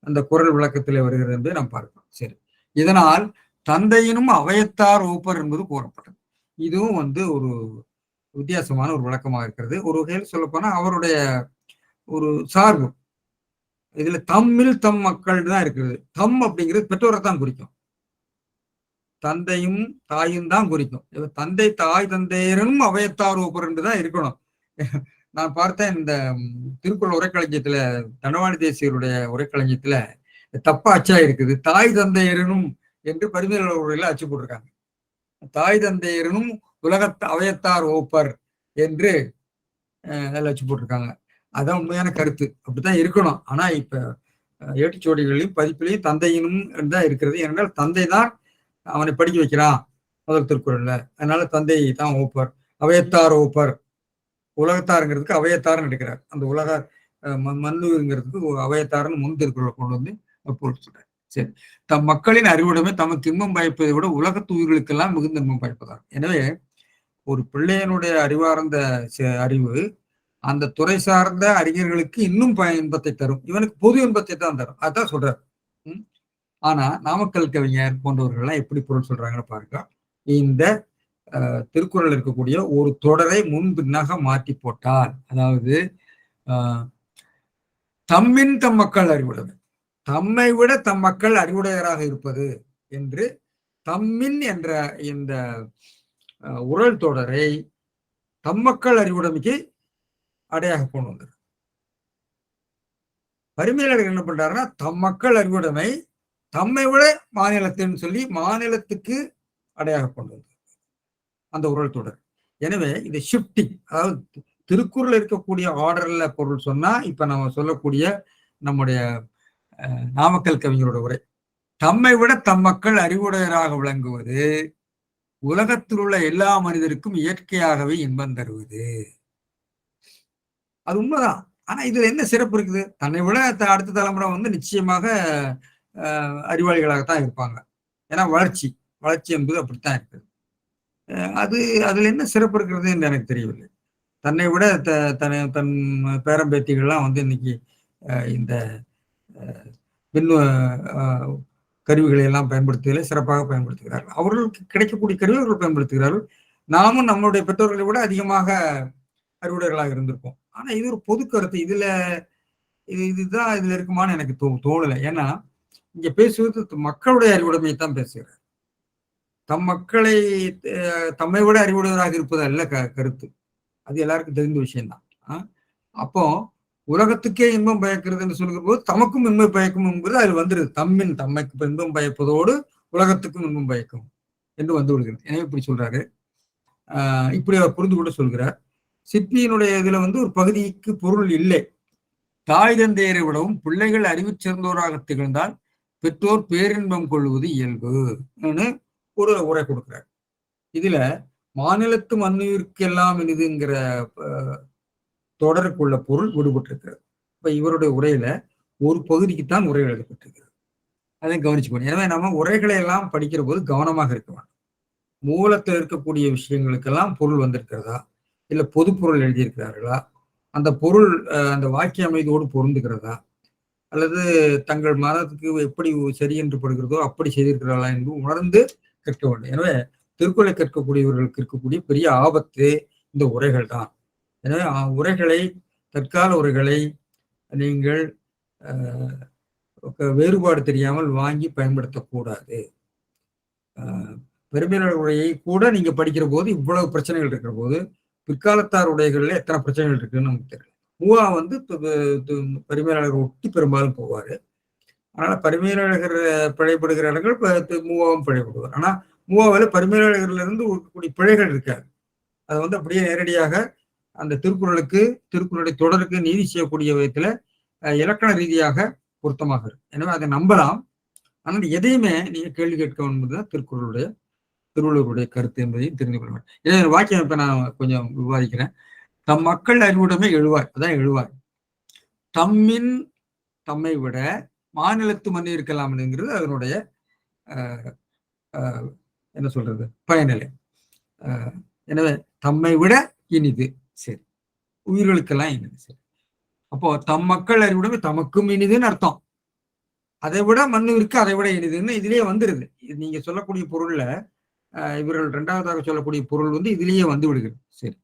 அந்த குரல் விளக்கத்திலே வருகிறது என்று நாம் பார்க்கிறோம். சரி, இதனால் தந்தையினும் அவையத்தார் ஒப்பர் என்பது கூறப்பட்டது. இதுவும் ஒரு வித்தியாசமான ஒரு விளக்கமாக இருக்கிறது. ஒரு வகையில் சொல்ல போனா அவருடைய ஒரு சார்பு இதுல தம்மில் தம் மக்கள் தான் இருக்கிறது. தம் அப்படிங்கிறது பெற்றோரை தான் குறிக்கும், தந்தையும் தாயும் தான் குறிக்கும். தந்தை தாய் தந்தையரும் அவையத்தார் ஒப்பர் என்றுதான் இருக்கணும். நான் பார்த்தேன் இந்த திருக்குறள் உரைக்களஞ்சியத்துல தனவாணி தேசியருடைய உரைக்களஞ்சியத்துல தப்பா அச்சா இருக்குது. தாய் தந்தையரனும் என்று பரிமேலழகர் உரையில அச்சு போட்டிருக்காங்க. தாய் தந்தையரனும் உலகத்து அவையத்தார் ஓப்பர் என்று அதில் அச்சு போட்டிருக்காங்க. அதான் உண்மையான கருத்து, அப்படித்தான் இருக்கணும். ஆனா இப்ப ஏட்டுச்சோடிகளையும் பதிப்பிலையும் தந்தையினும் தான் இருக்கிறது. ஏனென்றால் தந்தை தான் அவனை படிக்க வைக்கிறான் முதல் திருக்குறள்ல. அதனால தந்தை தான் ஓப்பர், அவையத்தார் ஓப்பர். உலகத்தாருங்கிறதுக்கு அவையத்தாருன்னு எடுக்கிறார். அந்த உலக மண்ணுங்கிறதுக்கு அவையத்தாருன்னு முன் திருக்குறளை கொண்டு வந்து பொருள் சொல்றாரு. சரி, தம் மக்களின் அறிவுடைமை தமக்கு இன்பம் பயப்பதை விட உலகத்து உயிர்களுக்கெல்லாம் மிகுந்த இன்பம் பயப்பதார். எனவே ஒரு பிள்ளையனுடைய அறிவார்ந்த அறிவு அந்த துறை சார்ந்த அறிஞர்களுக்கு இன்னும் இன்பத்தை தரும். இவனுக்கு பொது இன்பத்தை தான் தரும். அதான் சொல்றாரு. ஆனா நாமக்கல் கவிஞர் போன்றவர்கள் எல்லாம் எப்படி பொருள் சொல்றாங்கன்னு பாருங்க. இந்த திருக்குறள் இருக்கக்கூடிய ஒரு தொடரை முன்பின்னாக மாற்றி போட்டால், அதாவது தம்மின் தம் மக்கள் அறிவுடைமை, தம்மை விட தம் மக்கள் அறிவுடையராக இருப்பது என்று தம்மின் என்ற இந்த உரல் தொடரை தம் மக்கள் அறிவுடைமைக்கு அடையாக கொண்டு வந்தார். பரிமேலழகர் என்ன பண்றாருன்னா, தம் மக்கள் அறிவுடைமை தம்மை விட மாநிலத்தின்னு சொல்லி மாநிலத்துக்கு அடையாக கொண்டு வந்தார் அந்த உரல் தொடர். எனவே இந்த ஷிப்டிங், அதாவது திருக்குறள் இருக்கக்கூடிய ஆர்டர்ல பொருள் சொன்னா, இப்ப நம்ம சொல்லக்கூடிய நம்முடைய நாமக்கல் கவிஞரோட உரை, தம்மை விட தம் மக்கள் அறிவுடையராக விளங்குவது உலகத்தில் உள்ள எல்லா மனிதருக்கும் இயற்கையாகவே இன்பம் தருவது. அது உண்மைதான். ஆனா இதுல என்ன சிறப்பு இருக்குது? தன்னை விட அடுத்த தலைமுறை நிச்சயமாக அறிவாளிகளாகத்தான் இருப்பாங்க. ஏன்னா வளர்ச்சி என்பது அப்படித்தான் இருக்குது. அதுல என்ன சிறப்பு இருக்கிறது என்று எனக்கு தெரியவில்லை. தன்னை விட தன் பேரம்பேத்திகள்லாம் இன்னைக்கு இந்த மின் கருவிகளை எல்லாம் பயன்படுத்துவதில் சிறப்பாக பயன்படுத்துகிறார்கள். அவர்களுக்கு கிடைக்கக்கூடிய கருவி அவர்கள் பயன்படுத்துகிறார்கள். நாமும் நம்மளுடைய பெற்றோர்களை விட அதிகமாக அறிவுடையர்களாக இருந்திருப்போம். ஆனா இது ஒரு பொது கருத்து. இதுதான் இதுல இருக்குமான்னு எனக்கு தோணலை. ஏன்னா இங்க பேசுவது மக்களுடைய அறிவுடைமையை தான் பேசுகிறார். தம் மக்களை தம்மை விட அறிவுடையவராக இருப்பது அல்ல கருத்து. அது எல்லாருக்கும் தெரிந்த விஷயம்தான். அப்போ உலகத்துக்கே இன்பம் பயக்கிறது என்று சொல்கிற போது தமக்கும் இன்பம் பயக்கும் என்பது அதில் வந்துருது. தம்மைக்கு இன்பம் பயப்பதோடு உலகத்துக்கும் இன்பம் பயக்கும் என்று வந்து விடுகிறது. எனவே இப்படி சொல்றாரு. இப்படி அவர் புரிந்து கூட சொல்கிறார். சிற்பியினுடைய இதுல ஒரு பகுதிக்கு பொருள் இல்லை. தாய் தந்தையரை விடவும் பிள்ளைகள் அறிவு சிறந்தோராக திகழ்ந்தால் பெற்றோர் பேரின்பம் கொள்வது இயல்பு ஒரு உரை கொடுக்கிறார். இதுல மாநிலத்து மண்ணுயிருக்கு எல்லாம் இனிதுங்கிற தொடருக்குள்ள பொருள் விடுபட்டிருக்கிறது. இப்ப இவருடைய உரையில ஒரு பகுதிக்குத்தான் உரை எழுதப்பட்டிருக்கிறது. அதை கவனிச்சுக்கணும். எனவே நம்ம உரைகளை எல்லாம் படிக்கிற போது கவனமாக இருக்க வேண்டும். மூலத்தில் இருக்கக்கூடிய விஷயங்களுக்கெல்லாம் பொருள் வந்திருக்கிறதா, இல்ல பொது பொருள் எழுதியிருக்கிறார்களா, அந்த பொருள் அந்த வாக்கிய அமைதியோடு பொருந்துகிறதா, அல்லது தங்கள் மனதுக்கு எப்படி சரி என்று படுகிறதோ அப்படி செய்திருக்கிறார்களா என்று உணர்ந்து கற்க வேண்டும். எனவே திருக்குறளை கற்கக்கூடியவர்களுக்கு இருக்கக்கூடிய பெரிய ஆபத்து இந்த உரைகள் தான். எனவே உரைகளை, தற்கால உரைகளை நீங்கள் வேறுபாடு தெரியாமல் வாங்கி பயன்படுத்தக்கூடாது. பெருமையாளர் உரையை கூட நீங்க படிக்கிற போது இவ்வளவு பிரச்சனைகள் இருக்கிற போது, பிற்காலத்தார் உடைகள்ல எத்தனை பிரச்சனைகள் இருக்குன்னு நமக்கு தெரியல. மூவா வந்து பரிமையாளர் ஒட்டி பெரும்பாலும் போவாரு. அதனால பரிமையாளர் பிழைப்படுகிற இடங்கள் மூவாவும் பிழைப்படுவார். ஆனா மூவாவில் பரிமையாளர்ல இருந்து இருக்கக்கூடிய பிழைகள் இருக்காது. அதை வந்து அப்படியே நேரடியாக அந்த திருக்குறளுடைய தொடருக்கு நீதி செய்யக்கூடிய விதத்துல இலக்கண ரீதியாக பொருத்தமாக இருக்கு. எனவே அதை நம்பலாம். ஆனால் எதையுமே நீங்க கேள்வி கேட்க என்பதுதான் திருவள்ளுவருடைய கருத்து என்பதையும் தெரிந்து கொள்ள வேண்டும். இதே வாக்கியம் இப்ப நான் கொஞ்சம் விவாதிக்கிறேன். தம் மக்கள் அறிவுடைமை எழுவார், அதான் எழுவார். தம்மின் தம்மை விட மாநிலத்து மன்னி இருக்கலாம்ங்கிறது அதனுடைய என்ன சொல்றது பயனிலை. எனவே தம்மை விட இனிது, சரி, உயிர்களுக்கெல்லாம் இனிது, சரி. அப்போ தம் மக்கள் அறிவுடைமை தமக்கும் இனிதுன்னு அர்த்தம். அதை விட மண்ணுவிற்கு அதை விட இனிதுன்னு இதுலயே வந்துருது. நீங்க சொல்லக்கூடிய பொருள்ல இவர்கள் இரண்டாவதாக சொல்லக்கூடிய பொருள் வந்து இதுலயே வந்து விடுகிறது. சரி.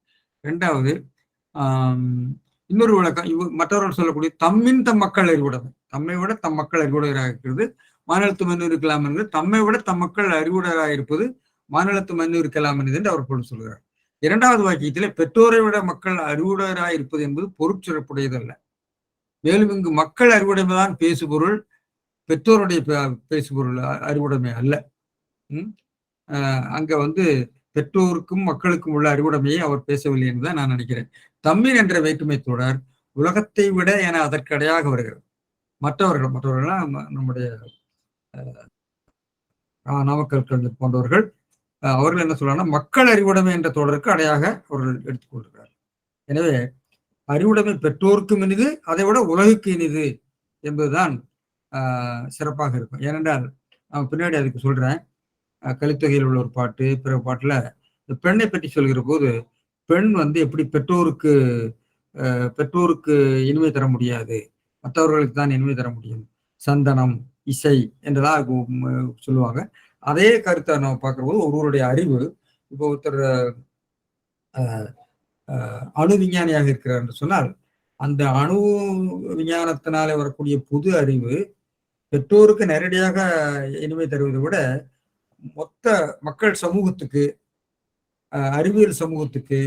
இரண்டாவது இன்னொரு விளக்கம், மற்றவர்கள் சொல்லக்கூடிய தம்மின் தம் மக்கள் அறிவுடைமை, தம்மை விட தம் மக்கள் அறிவுடையராக இருக்கிறது மாநிலத்து மண்ணு இருக்கலாம் என்று, தம்மை விட தம் மக்கள் அறிவுடையராக இருப்பது மாநிலத்து மண்ணு இருக்கலாம் என்று அவர் பொருள் சொல்கிறார். இரண்டாவது வாக்கியத்திலே பெற்றோரை விட மக்கள் அறிவுடையராக இருப்பது என்பது பொருட்சிறப்புடையதல்ல. மேலும் இங்கு மக்கள் அறிவுடைமைதான் பேசுபொருள், பெற்றோருடைய பேசுபொருள் அறிவுடைமை அல்ல. அங்க வந்து பெற்றோருக்கும் மக்களுக்கும் உள்ள அறிவுடைமையை அவர் பேசவில்லை என்றுதான் நான் நினைக்கிறேன். தம்மின் என்ற வேற்றுமை தொடர் உலகத்தை விட என அதற்கு அடையாக வருகிறது. மற்றவர்கள்லாம் நம்முடைய நாமக்கல் கலைஞர் போன்றவர்கள் அவர்கள் என்ன சொல்றாங்கன்னா மக்கள் அறிவுடைமை என்ற தொடருக்கு அடையாக அவர்கள் எடுத்துக்கொள்கிறார். எனவே அறிவுடைமை பெற்றோருக்கும் இனிது, அதை விட உலகுக்கு இனிது என்பதுதான் சிறப்பாக இருக்கும். ஏனென்றால் நான் பின்னாடி அதுக்கு சொல்றேன். கலித்தொகையில் உள்ள ஒரு பாட்டு, பிற பாட்டுல இந்த பெண்ணை பற்றி சொல்கிற போது பெண் வந்து எப்படி பெற்றோருக்கு இனிமை தர முடியாது, மற்றவர்களுக்கு தான் இனிமை தர முடியும், சந்தனம் இசை என்றுதான் சொல்லுவாங்க. அதே கருத்தை நம்ம பார்க்கிற போது ஒருவருடைய அறிவு, இப்போ ஒருத்தர் அணு விஞ்ஞானியாக இருக்கிறார் என்று சொன்னால் அந்த அணு விஞ்ஞானத்தினாலே வரக்கூடிய புது அறிவு பெற்றோருக்கு நேரடியாக இனிமை தருவதை விட மொத்த மக்கள் சமூகத்துக்கு, அறிவியல் சமூகத்துக்கு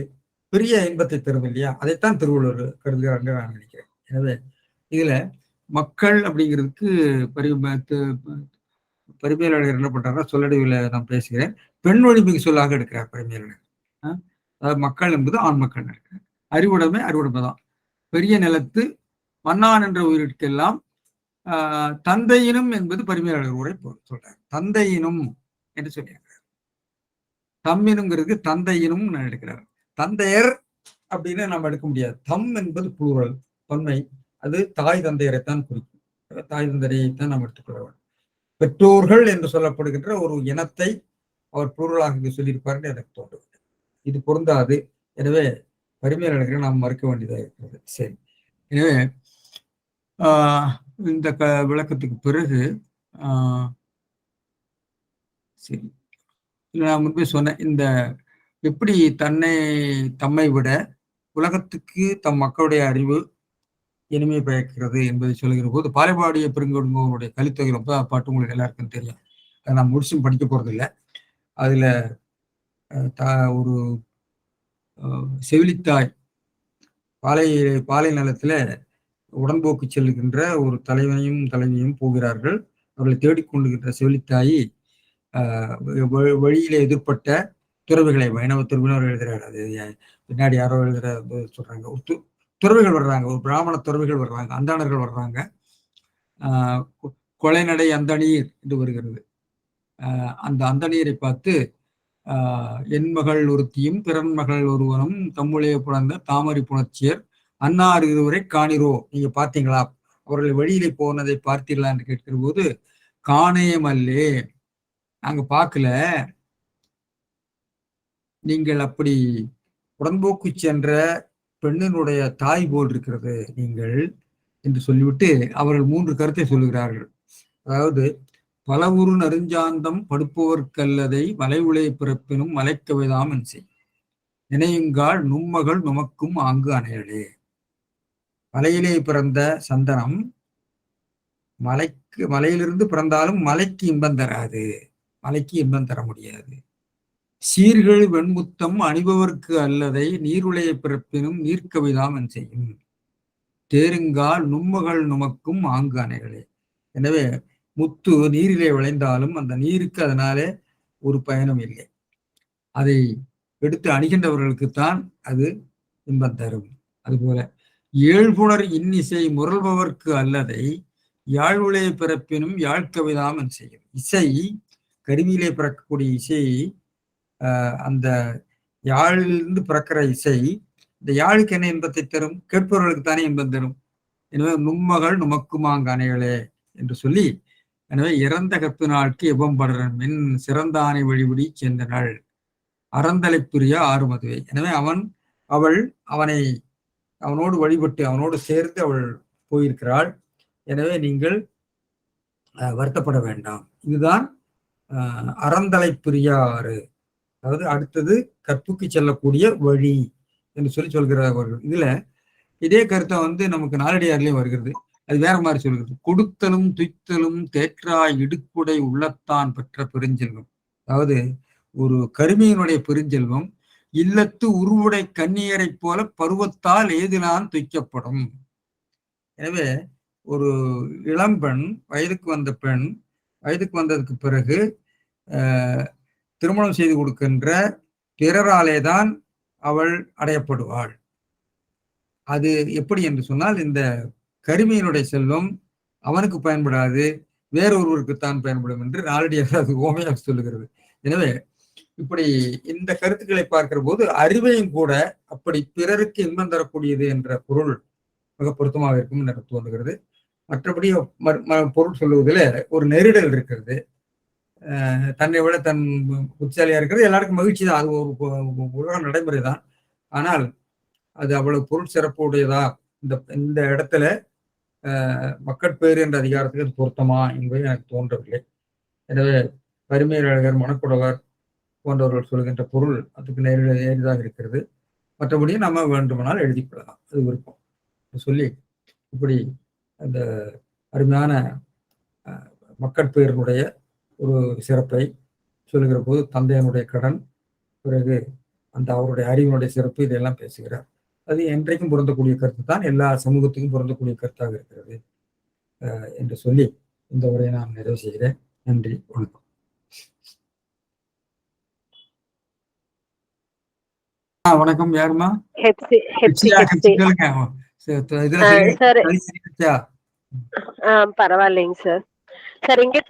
பெரிய இன்பத்தை தரும் இல்லையா? அதைத்தான் திருவள்ளுவர் கருதுகிறாங்க நான் நினைக்கிறேன். எனவே இதுல மக்கள் அப்படிங்கிறதுக்கு பரிமையாளர் என்ன பண்றாருன்னா சொல்லடைவில் நான் பேசுகிறேன், பெண் ஒழிமிகு சொல்லாக எடுக்கிறார் பரிமையாளர். அதாவது மக்கள் என்பது ஆண் மக்கள் இருக்கிறார். அறிவுடைமை தான். பெரிய நிலத்து மன்னான் என்ற உயிரிற்கெல்லாம் தந்தையினும் என்பது பரிமையாளர் உரை சொல்றார். தந்தையினும் என்று சொல்லியிருக்கிறார். தம்மினுங்கிறது தந்தையினும் நான் எடுக்கிறார். தந்தையர் அப்படின்னு நம்ம எடுக்க முடியாது. தம் என்பது புளூரல் தொன்மை, அது தாய் தந்தையரைத்தான் குறிக்கும். தாய் தந்தையரைத்தான் நாம் எடுத்துக்கொள்ள வேண்டும். பெற்றோர்கள் என்று சொல்லப்படுகின்ற ஒரு இனத்தை அவர் புளூரலாக சொல்லியிருப்பாருன்னு எனக்கு தோன்றுகிறது. இது பொருந்தாது. எனவே பரிமையாளர்களை நாம் மறுக்க வேண்டியதாக இருக்கிறது. சரி, எனவே இந்த விளக்கத்துக்கு பிறகு சரி, நான் முன்பே சொன்னேன், இந்த எப்படி தம்மை விட உலகத்துக்கு தம் மக்களுடைய அறிவு இனிமை பயக்கிறது என்பதை சொல்லுகிற போது பாலைபாடிய பெருங்கொடுங்கோருடைய கலித்தொகை ரொம்ப பாட்டு உங்களுக்கு எல்லாருக்கும் தெரியும். அதை நான் முடிச்சும் படிக்க போறது இல்லை. அதுல ஒரு செவிலித்தாய் பாலை நிலத்துல உடன்போக்கு செல்லுகின்ற ஒரு தலைவியும் போகிறார்கள். அவர்களை தேடிக்கொண்டுகின்ற செவிலித்தாயி வழியில எதிர்பட்ட துறவிகளை, வைணவ துறவினர் எழுதுறாரு, அது பின்னாடி யாரோ எழுதுற சொல்றாங்க, துறவிகள் வர்றாங்க, ஒரு பிராமண துறவிகள் வர்றாங்க, அந்தாணர்கள் வர்றாங்க. கொலைநடை அந்தணீர் என்று வருகிறது. அந்த அந்தணீரை பார்த்து என் மகள் ஒருத்தியும் பிறன் மகள் ஒருவனும் தம்முடைய புணர்ந்த தாமரை புணர்ச்சியர் அன்னார் இருவரை காணிரோ, நீங்க பார்த்தீங்களா, அவர்கள் வழியிலே போனதை பார்த்தீர்களா என்று கேட்கிற போது காணேமல்லே, நாங்க பார்க்கல, நீங்கள் அப்படி உடன்போக்கு சென்ற பெண்ணினுடைய தாய் போல் இருக்கிறது நீங்கள் என்று சொல்லிவிட்டு அவர்கள் 3 கருத்தை சொல்லுகிறார்கள். அதாவது, பலவுரு நெருஞ்சாந்தம் படுப்பவர்க்கல்லதை மலைவுளை பிறப்பினும் மலைக்கவைதாம் என்செய் நினையுங்கால் நும்மகள் நுமக்கும் ஆங்கு அணையலே. மலையிலே பிறந்த சந்தனம் மலையிலிருந்து பிறந்தாலும் மலைக்கு இன்பம் தராது, மலைக்கு இன்பம் தர முடியாது. சீர்கள் வெண்முத்தம் அணிபவர்க்கு அல்லதை நீருளைய பிறப்பினும் நீர்க்கவிதாம் என் செய்யும் தேருங்கால் நும்மகள் நுமக்கும் ஆங்கு அணைகளே. எனவே முத்து நீரிலே விளைந்தாலும் அந்த நீருக்கு அதனாலே ஒரு பயனும் இல்லை. அதை எடுத்து அணிகின்றவர்களுக்குத்தான் அது இன்பம் தரும். அதுபோல ஏழ்புணர் இன்னிசை முரல்பவர்க்கு அல்லதை யாழ்வுளே பிறப்பினும் யாழ்கவிதாம் என் செய்யும். இசை, கருவியிலே பிறக்கக்கூடிய இசை, அந்த யாழிலிருந்து பிறக்கிற இசை இந்த யாழுக்கு என்ன இன்பத்தை தரும்? கேட்பவர்களுக்கு தானே இன்பம் தரும். எனவே நும்மகள் நுமக்குமாங்க அணைகளே என்று சொல்லி, எனவே இறந்த கற்பு நாளுக்கு எவ்வம்படுறன் மின் சிறந்தானை வழிபடி சென்றனள் அறந்தலை புரிய ஆறுமதுவை. எனவே அவனோடு வழிபட்டு அவனோடு சேர்ந்து அவள் போயிருக்கிறாள். எனவே நீங்கள் வருத்தப்பட வேண்டாம். இதுதான் அறந்தலை புரியாறு, அதாவது அடுத்தது கற்புக்கு செல்லக்கூடிய வழி என்று சொல்கிறார்கள். இதுல இதே கருத்தை நமக்கு நாலடியார்லயும் வருகிறது. அது வேற மாதிரி சொல்கிறது. கொடுத்தலும் துய்த்தலும் தேற்றாய் இடுக்குடை உள்ளத்தான் பெற்ற பெருஞ்செல்வம். அதாவது ஒரு கருமையினுடைய பெருஞ்செல்வம் இல்லத்து உருவுடை கன்னியரை போல பருவத்தால் ஏதிலான் துய்க்கப்படும். எனவே ஒரு இளம்பெண், வயதுக்கு வந்த பெண், வயதுக்கு வந்ததுக்கு பிறகு திருமணம் செய்து கொடுக்கின்ற பிறராலேதான் அவள் அடையப்படுவாள். அது எப்படி என்று சொன்னால், இந்த கருமையினுடைய செல்வம் அவனுக்கு பயன்படாது, வேறொருவருக்குத்தான் பயன்படும் என்று நாளடியாக அது ஓமையாக சொல்லுகிறது. எனவே இப்படி இந்த கருத்துக்களை பார்க்கிற போது அறிவையும் கூட அப்படி பிறருக்கு இன்பம் தரக்கூடியது என்ற பொருள் மிக பொருத்தமாக இருக்கும் என்று எனக்கு தோன்றுகிறது. மற்றபடி பொருள் சொல்லுவதில் ஒரு நெருடல் இருக்கிறது. தன்னை விட தன் புத்திசாலியா இருக்கிறது எல்லாருக்கும் மகிழ்ச்சி தான், அது ஒரு உலக நடைமுறை தான். ஆனால் அது அவ்வளவு பொருள் சிறப்பு உடையதா? இந்த இடத்துல மக்கட்பேறு என்ற அதிகாரத்துக்கு அது பொருத்தமா என்பது எனக்கு தோன்றவில்லை. எனவே பரிமேலழகர், மணக்குடவர் போன்றவர்கள் சொல்கின்ற பொருள் அதுக்கு நேரிதாக இருக்கிறது. மற்றபடி நம்ம வேண்டுமானால் எழுதி கொள்ளலாம், அது விருப்பம் சொல்லி இப்படி அந்த அருமையான மக்கட்பேரினுடைய ஒரு சிறப்பை சொல்லுகிற போது தந்தையனுடைய கடன், பிறகு அந்த அவருடைய அறிவினுடைய சிறப்பு, இதெல்லாம் பேசுகிறார். அது என்றைக்கும் பொருந்தக்கூடிய கருத்து தான், எல்லா சமூகத்துக்கும் பொருந்தக்கூடிய கருத்தாக இருக்கிறது என்று சொல்லி இந்த உரையை நான் நிறைவு செய்கிறேன். நன்றி, வணக்கம். வணக்கம். யாருமா? பரவாயில்லைங்க சார். சார், இங்க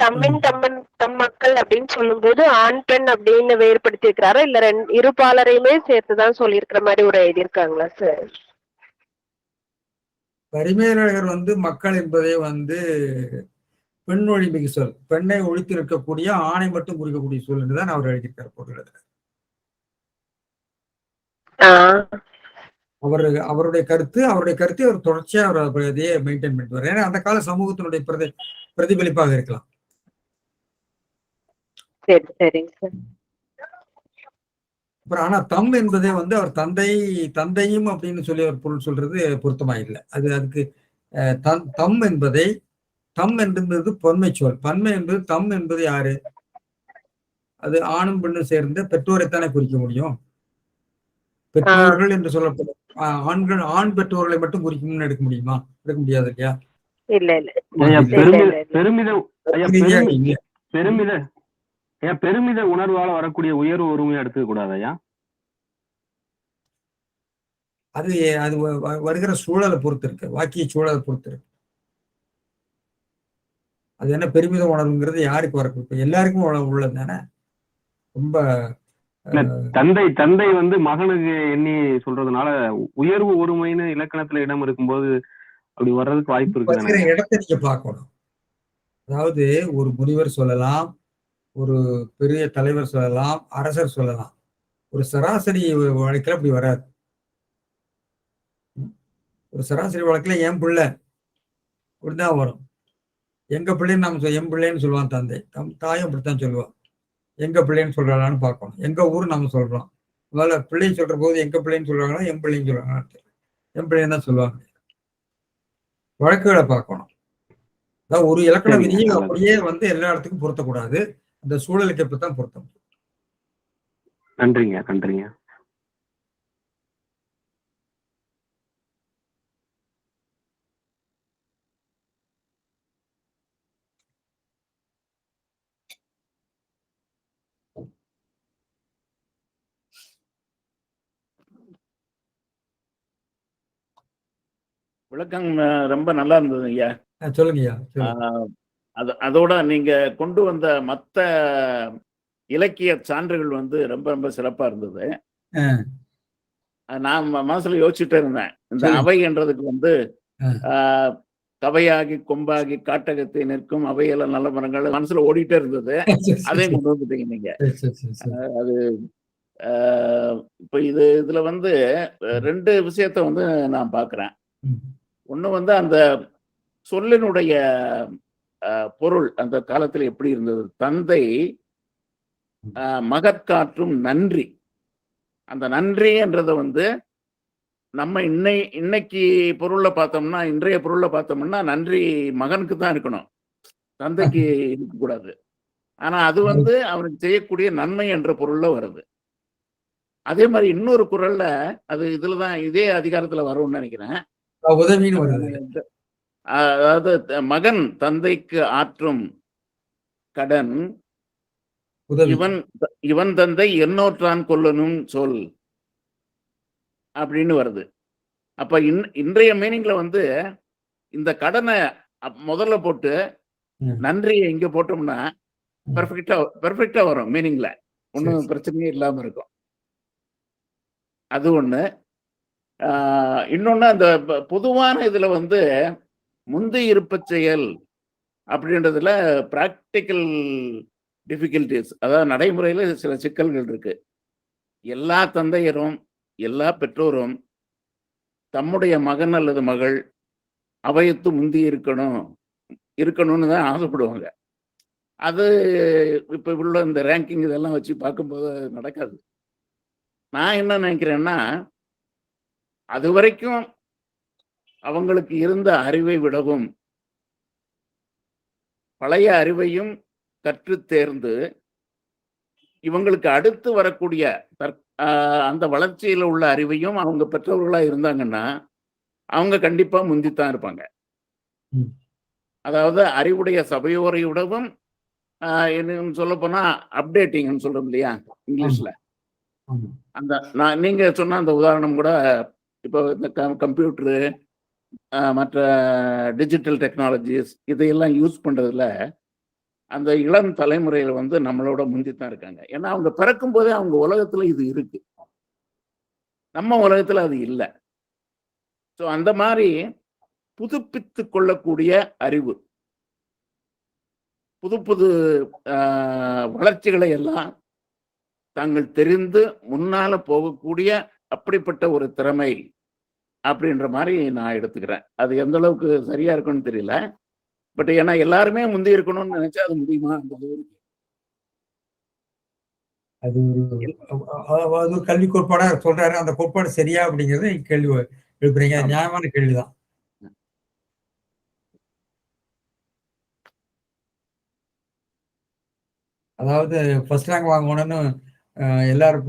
தம் மக்கள் அப்படின்னு சொல்லும் போது ஆண் பெண் அப்படின்னு வேறுபடுத்தி இருக்கிறாரா, இல்ல இருபாலரையுமே சேர்த்துதான் சொல்லி இருக்கிற மாதிரி ஒரு எழுதியிருக்காங்களா சார்? பரிமேலழகர் மக்கள் என்பதை பெண் ஒழிமிகு சொல், பெண்ணை ஒழித்து இருக்கக்கூடிய ஆணை மட்டும் குறிக்கக்கூடிய சொல் என்றுதான் அவர் எழுதியிருக்கார் பொருள். அவருடைய கருத்தை அவர் தொடர்ச்சியா அவர் இதையே மெயின்டைன் பண்ணிட்டு வர்றாரு. ஏன்னா அந்த கால சமூகத்தினுடைய பிரதிபலிப்பாக இருக்கலாம். அப்புறம் ஆனா தம் என்பதே அவர் தந்தையும் அப்படின்னு சொல்லி ஒரு பொருள் சொல்றது பொருத்தமா இல்லை. அதுக்கு தம் என்பது பன்மை சொல். பன்மை என்பது தம் என்பது யாரு? அது ஆணும் பெண்ணும் சேர்ந்து பெற்றோரைத்தானே குறிக்க முடியும். பெற்றோர்கள் என்று சொல்லப்படும் ஆண் பெற்றோர்களை மட்டும் குறிக்கணும்னு எடுக்க முடியுமா? எடுக்க முடியாது இல்லையா? பெருமித உணர்வால வரக்கூடிய உயர்வு ஒருமையை எடுத்துக்க கூடாதையா? அது வருகிற சூழலை பொறுத்து இருக்கு, வாக்கிய சூழலை பொறுத்து இருக்கு. அது என்ன பெருமித உணர்வுங்கிறது யாருக்கு வரக்கூடும்? எல்லாருக்கும் உள்ளது தானே. ரொம்ப தந்தை மகனுக்கு எண்ணி சொல்றதுனால உயர்வு ஒருமைன்னு இலக்கணத்துல இடம் இருக்கும்போது அப்படி வர்றதுக்கு வாய்ப்பு இருக்கு. இடத்தை நீங்க பார்க்கணும். அதாவது ஒரு முனிவர் சொல்லலாம், ஒரு பெரிய தலைவர் சொல்லலாம், அரசர் சொல்லலாம். ஒரு சராசரி வழக்கில் அப்படி வராது. ஒரு சராசரி வழக்கில் என் பிள்ளை இப்படிதான் வரும். எங்க பிள்ளைன்னு நம்ம என் பிள்ளைன்னு சொல்லுவான் தந்தை, தாயும் அப்படித்தான் சொல்லுவான். எங்க பிள்ளைன்னு சொல்றாளான்னு பார்க்கணும். எங்க ஊர் நம்ம சொல்றோம். அதனால பிள்ளை சொல்ற போது எங்க பிள்ளைன்னு சொல்றாங்களா என் பிள்ளைன்னு சொல்றாங்களா? என் பிள்ளைன்னு தான் சொல்லுவாங்க. வழக்குகளை பார்க்கணும். அதாவது ஒரு இலக்கண விதியை அப்படியே எல்லா இடத்துக்கும் பொருத்தக்கூடாது. அந்த சூழலுக்கு எப்பதான் பொருத்த முடியும். நன்றிங்க, நன்றிங்க. விளக்கம் ரொம்ப நல்லா இருந்தது ஐயா. சொல்லுங்கய்யா. அதோட நீங்க கொண்டு வந்த மத்த இலக்கிய சான்றுகள் ரொம்ப ரொம்ப சிறப்பா இருந்தது. நான் மனசுல யோசிச்சுட்டே இருந்தேன். இந்த அவை என்றதுக்கு கவையாகி கொம்பாகி காட்டகத்தை நிற்கும் அவையெல்லாம் நல்ல மரங்கள் மனசுல ஓடிட்டே இருந்தது. அதையும் கொண்டு வந்துட்டீங்க நீங்க. அது இப்ப இதுல 2 விஷயத்த நான் பாக்குறேன். ஒண்ணு அந்த சொல்லினுடைய பொருள் அந்த காலத்துல எப்படி இருந்தது. தந்தை மகற்காற்றும் நன்றி. அந்த நன்றி என்றத நம்ம இன்னைக்கு பொருள்ல பார்த்தோம்னா, இன்றைய பொருள்ல பார்த்தோம்னா நன்றி மகனுக்கு தான் இருக்கணும், தந்தைக்கு இருக்கக்கூடாது. ஆனா அது அவனுக்கு செய்யக்கூடிய நன்மை என்ற பொருள்ல வருது. அதே மாதிரி இன்னொரு குறள்ல அது இதுலதான் இதே அதிகாரத்துல வரும்னு நினைக்கிறேன். அதாவது மகன் தந்தைக்கு ஆற்றும் கடன் இவன் தந்தை எண்ணோற்றான் கொல்லணும் சொல் அப்படின்னு வருது. அப்ப இன்றைய மீனிங்ல இந்த கடனை முதல்ல போட்டு நன்றியை இங்க போட்டோம்னா பெர்ஃபெக்டா வரும் மீனிங்ல. ஒன்னும் பிரச்சனையே இல்லாம இருக்கும். அது ஒண்ணு. இன்னொன்னு அந்த பொதுவான இதுல முந்தி இருப்ப செயல் அப்படின்றதுல பிராக்டிக்கல் டிஃபிகல்டிஸ், அதாவது நடைமுறையில சில சிக்கல்கள் இருக்கு. எல்லா தந்தையரும் எல்லா பெற்றோரும் தம்முடைய மகன் அல்லது மகள் அவையத்து முந்தி இருக்கணும்னு தான் ஆசைப்படுவாங்க. அது இப்ப உள்ள இந்த ரேங்கிங் இதெல்லாம் வச்சு பார்க்கும்போது நடக்காது. நான் என்ன நினைக்கிறேன்னா, அது வரைக்கும் அவங்களுக்கு இருந்த அறிவை விடவும் பழைய அறிவையும் கற்று தேர்ந்து இவங்களுக்கு அடுத்து வரக்கூடிய அந்த வளர்ச்சியில உள்ள அறிவையும் அவங்க பெற்றவர்களா இருந்தாங்கன்னா அவங்க கண்டிப்பா முந்தித்தான் இருப்பாங்க. அதாவது அறிவுடைய சபையோரை விடவும் என்ன சொல்ல போனா அப்டேட்டிங்னு சொல்றோம் இல்லையா இங்கிலீஷ்ல. நீங்க சொன்ன அந்த உதாரணம் கூட இப்போ இந்த கம்ப்யூட்டரு மற்ற டிஜிட்டல் டெக்னாலஜிஸ் இதையெல்லாம் யூஸ் பண்றதுல அந்த இளம் தலைமுறையில நம்மளோட முந்தித்தான் இருக்காங்க. ஏன்னா அவங்க பிறக்கும் போதே அவங்க உலகத்துல இது இருக்கு, நம்ம உலகத்துல அது இல்லை. ஸோ அந்த மாதிரி புதுப்பித்து கொள்ளக்கூடிய அறிவு, புது புது வளர்ச்சிகளை எல்லாம் தாங்கள் தெரிந்து முன்னால போகக்கூடிய அப்படிப்பட்ட ஒரு திறமை அப்படின்ற மாதிரி நான் எடுத்துக்கிறேன். அது எந்த அளவுக்கு சரியா இருக்குன்னு தெரியல. பட் ஏன்னா எல்லாருமே முந்தி இருக்கணும்னு நினைச்சா அது முடியுமா? அது கல்வி கோட்பாடா சொல்றாரு. அந்த கோட்பாடு சரியா அப்படிங்கறது கேள்வி எழுப்புறீங்க. நியாயமான கேள்விதான். அதாவது ஃபர்ஸ்ட் ரேங்க் வாங்கணும்னு எல்லாரும்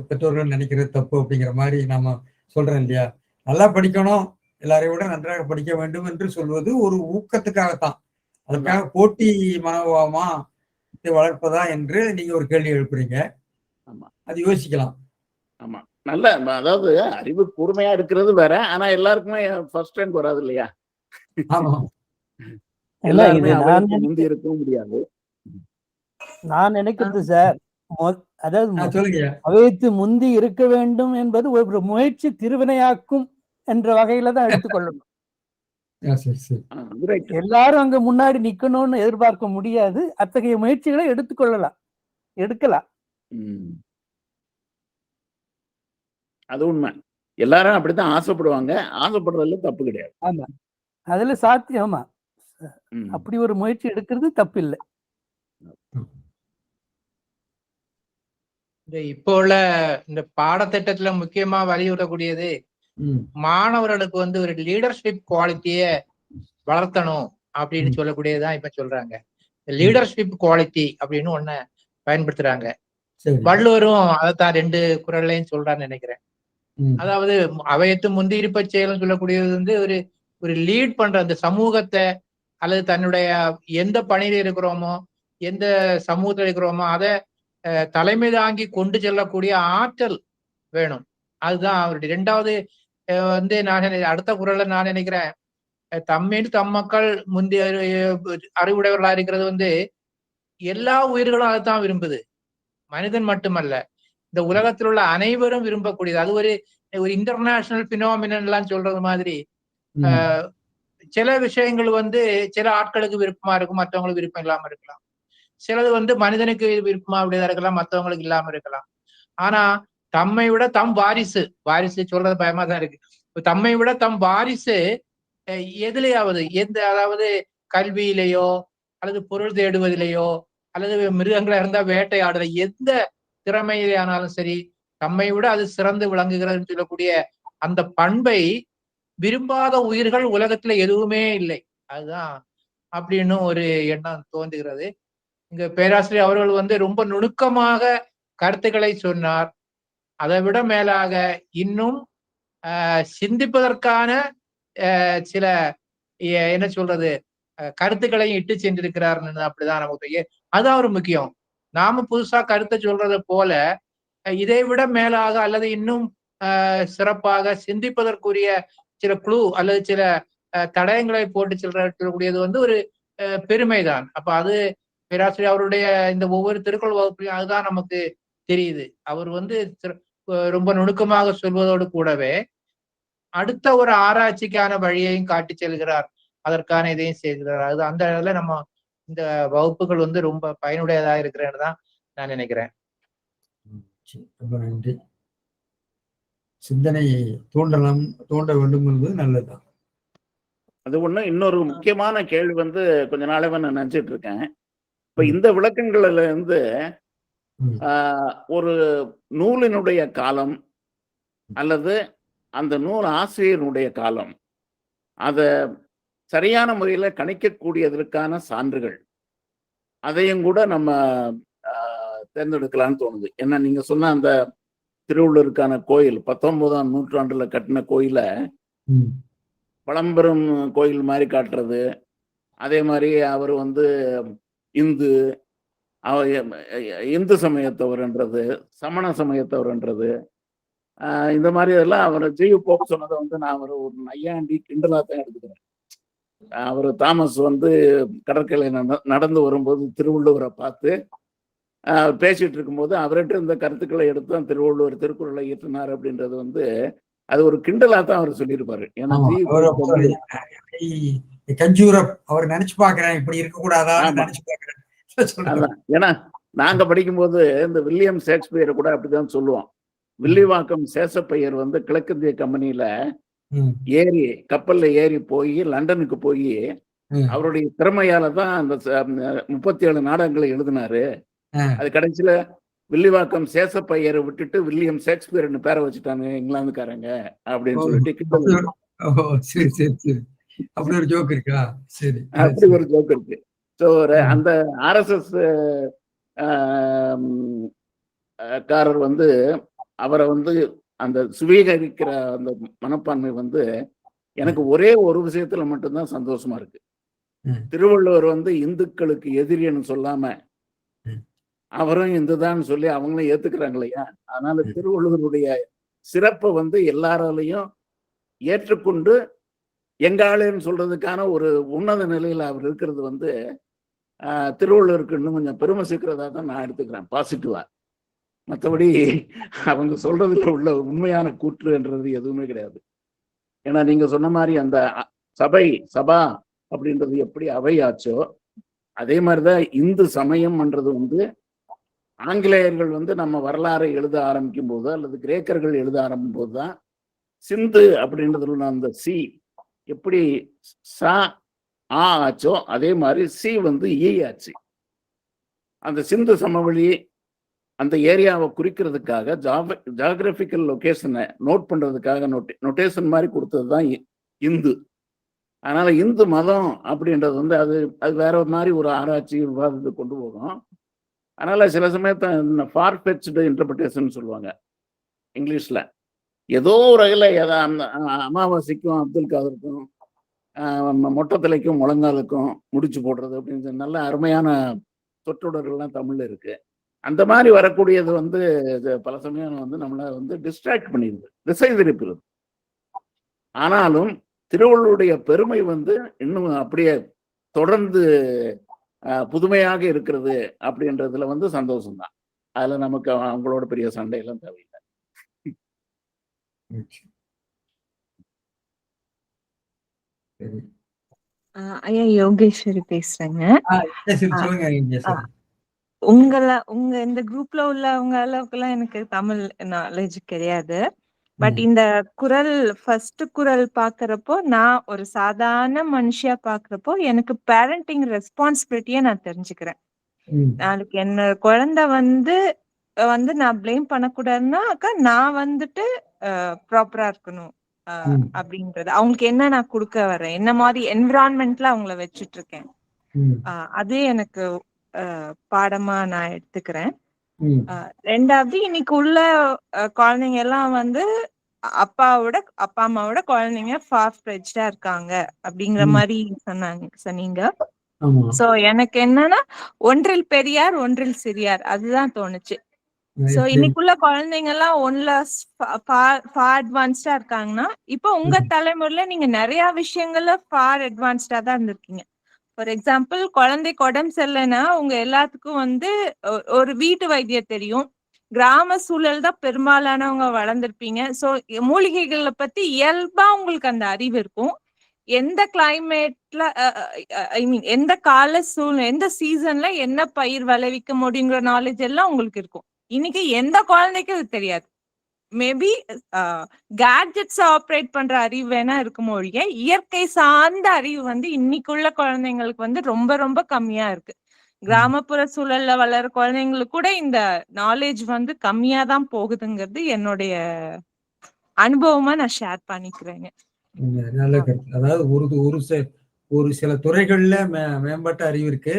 பெற்றோர்கள் நினைக்கிறது தப்பு அப்படிங்கிற மாதிரி நாம சொல்றோம் இல்லையா. நல்லா படிக்கணும், எல்லாரையும் விட நன்றாக படிக்க வேண்டும் என்று சொல்வது ஒரு ஊக்கத்துக்காகத்தான். அதுக்காக போட்டி மனோபாவமா வளர்ப்பதா என்று நீங்க ஒரு கேள்வி எழுப்புறீங்க. அது யோசிக்கலாம். ஆமா, நல்ல அதாவது அறிவு கூர்மையா இருக்கிறது வேற. ஆனா எல்லாருக்குமே ஃபர்ஸ்ட் ரேங்க் வராது இல்லையா. எல்லாருமே முந்தி இருக்கவும் முடியாது. நான் நினைக்கிறது சார், அதாவது அவைத்து முந்தி இருக்க வேண்டும் என்பது ஒரு முயற்சி திருவினையாக்கும் என்ற வகையில தான் எடுத்துக்கொள்ளணும். எல்லாரும் அங்க முன்னாடி நிக்கணும்னு எதிர்பார்க்க முடியாது. அத்தகைய முயற்சிகளை எடுக்கலாம். அது உண்மை. எல்லாரும் அப்படித்தான் ஆசைப்படுவாங்க. ஆசைப்படுறதுல தப்பு கிடையாது. ஆமா. அதுல சாத்தியமா. ம். அப்படி ஒரு முயற்சி எடுக்கிறது தப்பில்லை. இப்போ உள்ள இந்த பாடத்திட்டத்துல முக்கியமா வலியுறுத்தக்கூடியது மாணவர்களுக்கு வந்து ஒரு லீடர்ஷிப் குவாலிட்டிய வளர்த்தணும் அப்படின்னு சொல்லக்கூடியதுதான் இப்ப சொல்றாங்க. லீடர்ஷிப் குவாலிட்டி அப்படின்னு ஒண்ண பயன்படுத்துறாங்க. வள்ளுவரும் அதைத்தான் 2 குறள்லையும் சொல்றான்னு நினைக்கிறேன். அதாவது அவையத்து முந்தி இருப்ப செயலும் சொல்லக்கூடியது வந்து ஒரு லீட் பண்ற அந்த சமூகத்தை அல்லது தன்னுடைய எந்த பணியில இருக்கிறோமோ எந்த சமூகத்தில் இருக்கிறோமோ அதை தலைமை தாங்கி கொண்டு செல்லக்கூடிய ஆற்றல் வேணும். அதுதான் அவருடைய 2வது வந்து நான் அடுத்த குறள்ல நான் நினைக்கிறேன், தம்மீது தம் மக்கள் முந்தைய அறிவுடையவர்களா இருக்கிறது வந்து எல்லா உயிர்களும் அதைத்தான் விரும்புது. மனிதன் மட்டுமல்ல, இந்த உலகத்தில் உள்ள அனைவரும் விரும்பக்கூடியது. அது ஒரு இன்டர்நேஷனல் பினோமினன் எல்லாம் சொல்றது மாதிரி சில விஷயங்கள் வந்து சில ஆட்களுக்கு விருப்பமா இருக்கும், மற்றவங்களுக்கு விருப்பம் இல்லாம இருக்கலாம். சிலது வந்து மனிதனுக்கு விருப்பமா அப்படியதா இருக்கலாம், மற்றவங்களுக்கு இல்லாம இருக்கலாம். ஆனா தம்மை விட தம் வாரிசு சொல்றது பயமா தான் இருக்கு. தம்மை விட தம் வாரிசு எதுலையாவது அதாவது கல்வியிலேயோ அல்லது பொருள் தேடுவதிலேயோ அல்லது மிருகங்களா இருந்தா வேட்டையாடுற எந்த திறமையிலானாலும் சரி, தம்மை விட அது சிறந்து விளங்குகிறதுன்னு சொல்லக்கூடிய அந்த பண்பை விரும்பாத உயிர்கள் உலகத்துல எதுவுமே இல்லை. அதுதான் அப்படின்னு ஒரு எண்ணம் தோன்றுகிறது. இங்க பேராசிரியர் அவர்கள் வந்து ரொம்ப நுணுக்கமாக கருத்துக்களை சொன்னார். அதை விட மேலாக இன்னும் சிந்திப்பதற்கான சில என்ன சொல்றது கருத்துக்களையும் இட்டு சென்றிருக்கிறார். அப்படிதான் நமக்கு அதான் ஒரு முக்கியம். நாம புதுசா கருத்தை சொல்றதை போல இதை விட மேலாக அல்லது இன்னும் சிறப்பாக சிந்திப்பதற்குரிய சில குழு அல்லது சில தடயங்களை போட்டு செல்லக்கூடியது வந்து ஒரு பெருமைதான். அப்ப அது பேராசிரியர் அவருடைய இந்த ஒவ்வொரு திருக்குறள் வகுப்புலையும் அதுதான் நமக்கு தெரியுது. அவர் வந்து ரொம்ப நுணுக்கமாக சொல்வதோடு கூடவே அடுத்த ஒரு ஆராய்ச்சிக்கான வழியையும் காட்டி செல்கிறார், அதற்கான இதையும் செய்கிறார். அது அந்த இடத்துல நம்ம இந்த வகுப்புகள் வந்து ரொம்ப பயனுடையதாக இருக்கிறேன்னு தான் நான் நினைக்கிறேன். ரொம்ப நன்றி. சிந்தனையை தூண்ட வேண்டும் என்பது நல்லதுதான். அது ஒண்ணு. இன்னொரு முக்கியமான கேள்வி வந்து கொஞ்ச நாளாவே நான் நினைச்சிட்டு இருக்கேன். இப்ப இந்த விளக்கங்கள்ல இருந்து ஒரு நூலினுடைய காலம் அல்லது அந்த நூல் ஆசிரியனுடைய காலம் அதை சரியான முறையில கணிக்கக்கூடியதற்கான சான்றுகள் அதையும் கூட நம்ம தேர்ந்தெடுக்கலாம்னு தோணுது. ஏன்னா நீங்க சொன்ன அந்த திருவள்ளூருக்கான கோயில் 19ஆம் நூற்றாண்டுல கட்டின கோயில பழம்பெரும் கோயில் மாதிரி காட்டுறது, அதே மாதிரி அவர் வந்து இந்து சமயத்தவர்ன்றது, சமண சமயத்தவர்ன்றது, இந்த மாதிரி இதெல்லாம் அவர் ஜியு போப் சொன்னதை வந்து நான் ஒரு நையாண்டி கிண்டலா தான் எடுத்துக்கிறேன். அவர் தாமஸ் வந்து கடற்கரை நடந்து வரும்போது திருவள்ளுவரை பார்த்து பேசிட்டு இருக்கும்போது அவர்கிட்ட இருந்த கருத்துக்களை எடுத்து தான் திருவள்ளுவர் திருக்குறளை இயற்றினார் அப்படின்றது வந்து அது ஒரு கிண்டலா தான் அவர் சொல்லியிருப்பாரு. ஏன்னா அவர் நினைச்சு பாக்குறேன் இப்படி இருக்க கூடாதா நினைச்சு பாக்குறேன். ஏன்னா நாங்க படிக்கும்போது இந்த வில்லியம் ஷேக்ஸ்பியரை கூட அப்படிதான் சொல்லுவோம். வில்லிவாக்கம் சேசப்பையர் வந்து கிழக்கிந்திய கம்பெனியில கப்பல்ல ஏறி போய் லண்டனுக்கு போய் அவருடைய திறமையால தான் அந்த 37 நாடகங்களை எழுதினாரு. அது கடைசியில வில்லிவாக்கம் சேசப்பையரை விட்டுட்டு வில்லியம் ஷேக்ஸ்பியர்னு பேரை வச்சுட்டாங்க இங்கிலாந்துக்காரங்க அப்படின்னு சொல்லிட்டு அப்படி ஒரு ஜோக் இருக்கா? சரி, அப்படி ஒரு ஜோக் இருக்கு. ஸோ அந்த RSS காரர் வந்து அவரை வந்து அந்த சுவீகரிக்கிற அந்த மனப்பான்மை வந்து எனக்கு ஒரே ஒரு விஷயத்துல மட்டும்தான் சந்தோஷமா இருக்கு. திருவள்ளுவர் வந்து இந்துக்களுக்கு எதிரின்னு சொல்லாம அவரும் இந்துதான் சொல்லி அவங்களும் ஏத்துக்கிறாங்க இல்லையா? அதனால திருவள்ளுவருடைய சிறப்பை வந்து எல்லாராலையும் ஏற்றுக்கொண்டு எங்காளுன்னு சொல்றதுக்கான ஒரு உன்னத நிலையில அவர் இருக்கிறது வந்து திருவள்ளுவருக்கு இன்னும் கொஞ்சம் பெருமை சேர்க்கிறதா தான் நான் எடுத்துக்கிறேன், பாசிட்டிவா. மற்றபடி அவங்க சொல்றதுல உள்ள உண்மையான கூற்றுன்றது எதுவுமே கிடையாது. ஏன்னா நீங்க சொன்ன மாதிரி அந்த சபா அப்படின்றது எப்படி அவையாச்சோ அதே மாதிரிதான் இந்து சமயம்ன்றது வந்து ஆங்கிலேயர்கள் வந்து நம்ம வரலாறை எழுத ஆரம்பிக்கும் போது அல்லது கிரேக்கர்கள் எழுத ஆரம்பிக்கும் போது தான் சிந்து அப்படின்றதுல அந்த சி எப்படி சா ஆ ஆச்சோ அதே மாதிரி சி வந்து ஈ ஆச்சு. அந்த சிந்து சமவெளி அந்த ஏரியாவை குறிக்கிறதுக்காக ஜாகிரபிக்கல் லொகேஷனை நோட் பண்றதுக்காக நொட்டேஷன் மாதிரி கொடுத்தது தான் இந்து. அதனால இந்து மதம் அப்படின்றது வந்து அது அது வேற ஒரு மாதிரி ஒரு ஆராய்ச்சி விவாதத்தை கொண்டு போகும். அதனால சில சமயத்தை ஃபார்ஃபெட்ச்டு இன்டர்பிரிட்டேஷன் சொல்லுவாங்க இங்கிலீஷ்ல. ஏதோ ஒரு வகையில் அந்த அமாவாசைக்கும் அப்துல் காதருக்கும் மொட்டத்தலைக்கும் முழங்காலுக்கும் முடிச்சு போடுறது அப்படின்னு நல்ல அருமையான சொற்றொடர்கள்லாம் தமிழ்ல இருக்கு. அந்த மாதிரி வரக்கூடியது வந்து பல சமயம் வந்து நம்மளை வந்து டிஸ்ட்ராக்ட் பண்ணிடுது, திசை திருப்பிடுது. ஆனாலும் திருவள்ளுவருடைய பெருமை வந்து இன்னும் அப்படியே தொடர்ந்து புதுமையாக இருக்கிறது அப்படின்றதுல வந்து சந்தோஷம்தான். அதுல நமக்கு அவங்களோட பெரிய சண்டையெல்லாம் தேவையில்லை. ஐயா யோகேஸ்வரி பேசுறேங்க. உங்க இந்த குரூப்ல உள்ளவங்க அளவுக்கு எல்லாம் எனக்கு தமிழ் நாலேஜ் கிடையாது. பட் இந்த குரல் ஃபர்ஸ்ட் குரல் பாக்குறப்போ நான் ஒரு சாதாரண மனுஷியா பாக்குறப்போ எனக்கு பேரண்டிங் ரெஸ்பான்சிபிலிட்டிய நான் தெரிஞ்சுக்கிறேன். நாளைக்கு என்ன குழந்தை வந்து நான் பிளேம் பண்ணக்கூடாதுன்னா நான் வந்துட்டு ப்ராப்பரா இருக்கணும் அப்படின்றது. அவங்களுக்கு என்ன நான் கொடுக்க வரேன், என்ன மாதிரி என்விரான்மெண்ட்ல அவங்கள வச்சுட்டு இருக்கேன், அதே எனக்கு பாடமா நான் எடுத்துக்கிறேன். ரெண்டாவது இன்னைக்கு உள்ள குழந்தைங்க எல்லாம் வந்து அப்பா அம்மாவோட குழந்தைங்க ஃபார் ஃபிளெட்ஜ்டா இருக்காங்க அப்படிங்கிற மாதிரி சொன்னீங்க. சோ எனக்கு என்னன்னா ஒன்றில் பெரியார் ஒன்றில் சிறியார் அதுதான் தோணுச்சு. சோ இன்னைக்குள்ள குழந்தைங்க எல்லாம் ஃபார் அட்வான்ஸ்டா இருக்காங்கன்னா இப்போ உங்க தலைமுறையில நீங்க நிறைய விஷயங்கள்ல ஃபார் அட்வான்ஸ்டா தான் இருந்திருக்கீங்க. ஃபார் எக்ஸாம்பிள் குழந்தைக்கு உடம்பு சரியில்லைன்னா உங்க எல்லாத்துக்கும் வந்து ஒரு வீட்டு வைத்தியம் தெரியும். கிராம சூழல் தான் பெரும்பாலானவங்க வளர்ந்துருப்பீங்க. சோ மூலிகைகளை பத்தி இயல்பா உங்களுக்கு அந்த அறிவு இருக்கும். எந்த கிளைமேட்ல ஐ மீன் எந்த கால சூழ்நிலை எந்த சீசன்ல என்ன பயிர் விளைவிக்க முடியுங்கிற நாலேஜ் எல்லாம் உங்களுக்கு இருக்கும். இன்னைக்கு எந்த குழந்தைக்கும் இது தெரியாது. மேபி கேட்ஜெட்ஸ் ஆப்ரேட் பண்ற அறிவு வேணா இருக்கும் ஒழிய இயற்கை சார்ந்த அறிவு வந்து இன்னைக்குள்ள குழந்தைங்களுக்கு வந்து ரொம்ப ரொம்ப கம்மியா இருக்கு. கிராமப்புற சூழல்ல வளர குழந்தைங்களுக்கு கூட இந்த நாலேஜ் வந்து கம்மியா தான் போகுதுங்கிறது என்னுடைய அனுபவமா நான் ஷேர் பண்ணிக்கிறேங்க. நல்ல கருத்து. அதாவது ஒரு சில துறைகள்ல மேம்பட்ட அறிவு இருக்கு,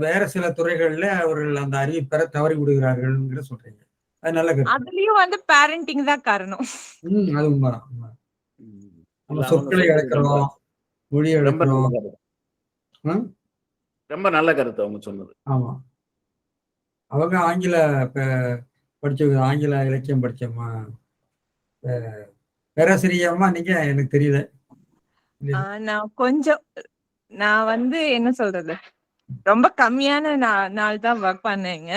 வேற சில துறைகள்ல அவர்கள் அந்த அறிவை பெற தவறி விடுகிறார்கள் சொல்றீங்க. அது நல்ல கருத்து. அதுலயும் வந்து பேரண்டிங் தான் காரணம். அது உண்மைதான். நம்ம சொற்களை இழக்கிறோம், மொழி இழக்கிறோம். ரொம்ப நல்ல கருத்து அவங்க சொன்னது. ஆமா, அவங்க ஆங்கில இலக்கியம் படிச்சோமா பேராசிரியமா நீங்க எனக்கு தெரியல. நான் வந்து என்ன சொல்றது ரொம்ப கம்மியான நாள் தான் ஒர்க் பண்ணேங்க.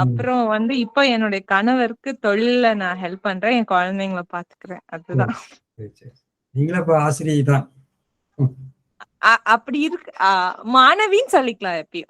அப்புறம் வந்து இப்ப என்னுடைய கணவருக்கு தொழில நான் ஹெல்ப் பண்றேன், என் குழந்தைங்களை பாத்துக்கிறேன். அதுதான். நீங்களா இப்ப ஆசிரியை தான் அப்படி இருக்கு, மாணவின்னு சொல்லிக்கலாம் எப்பயும்.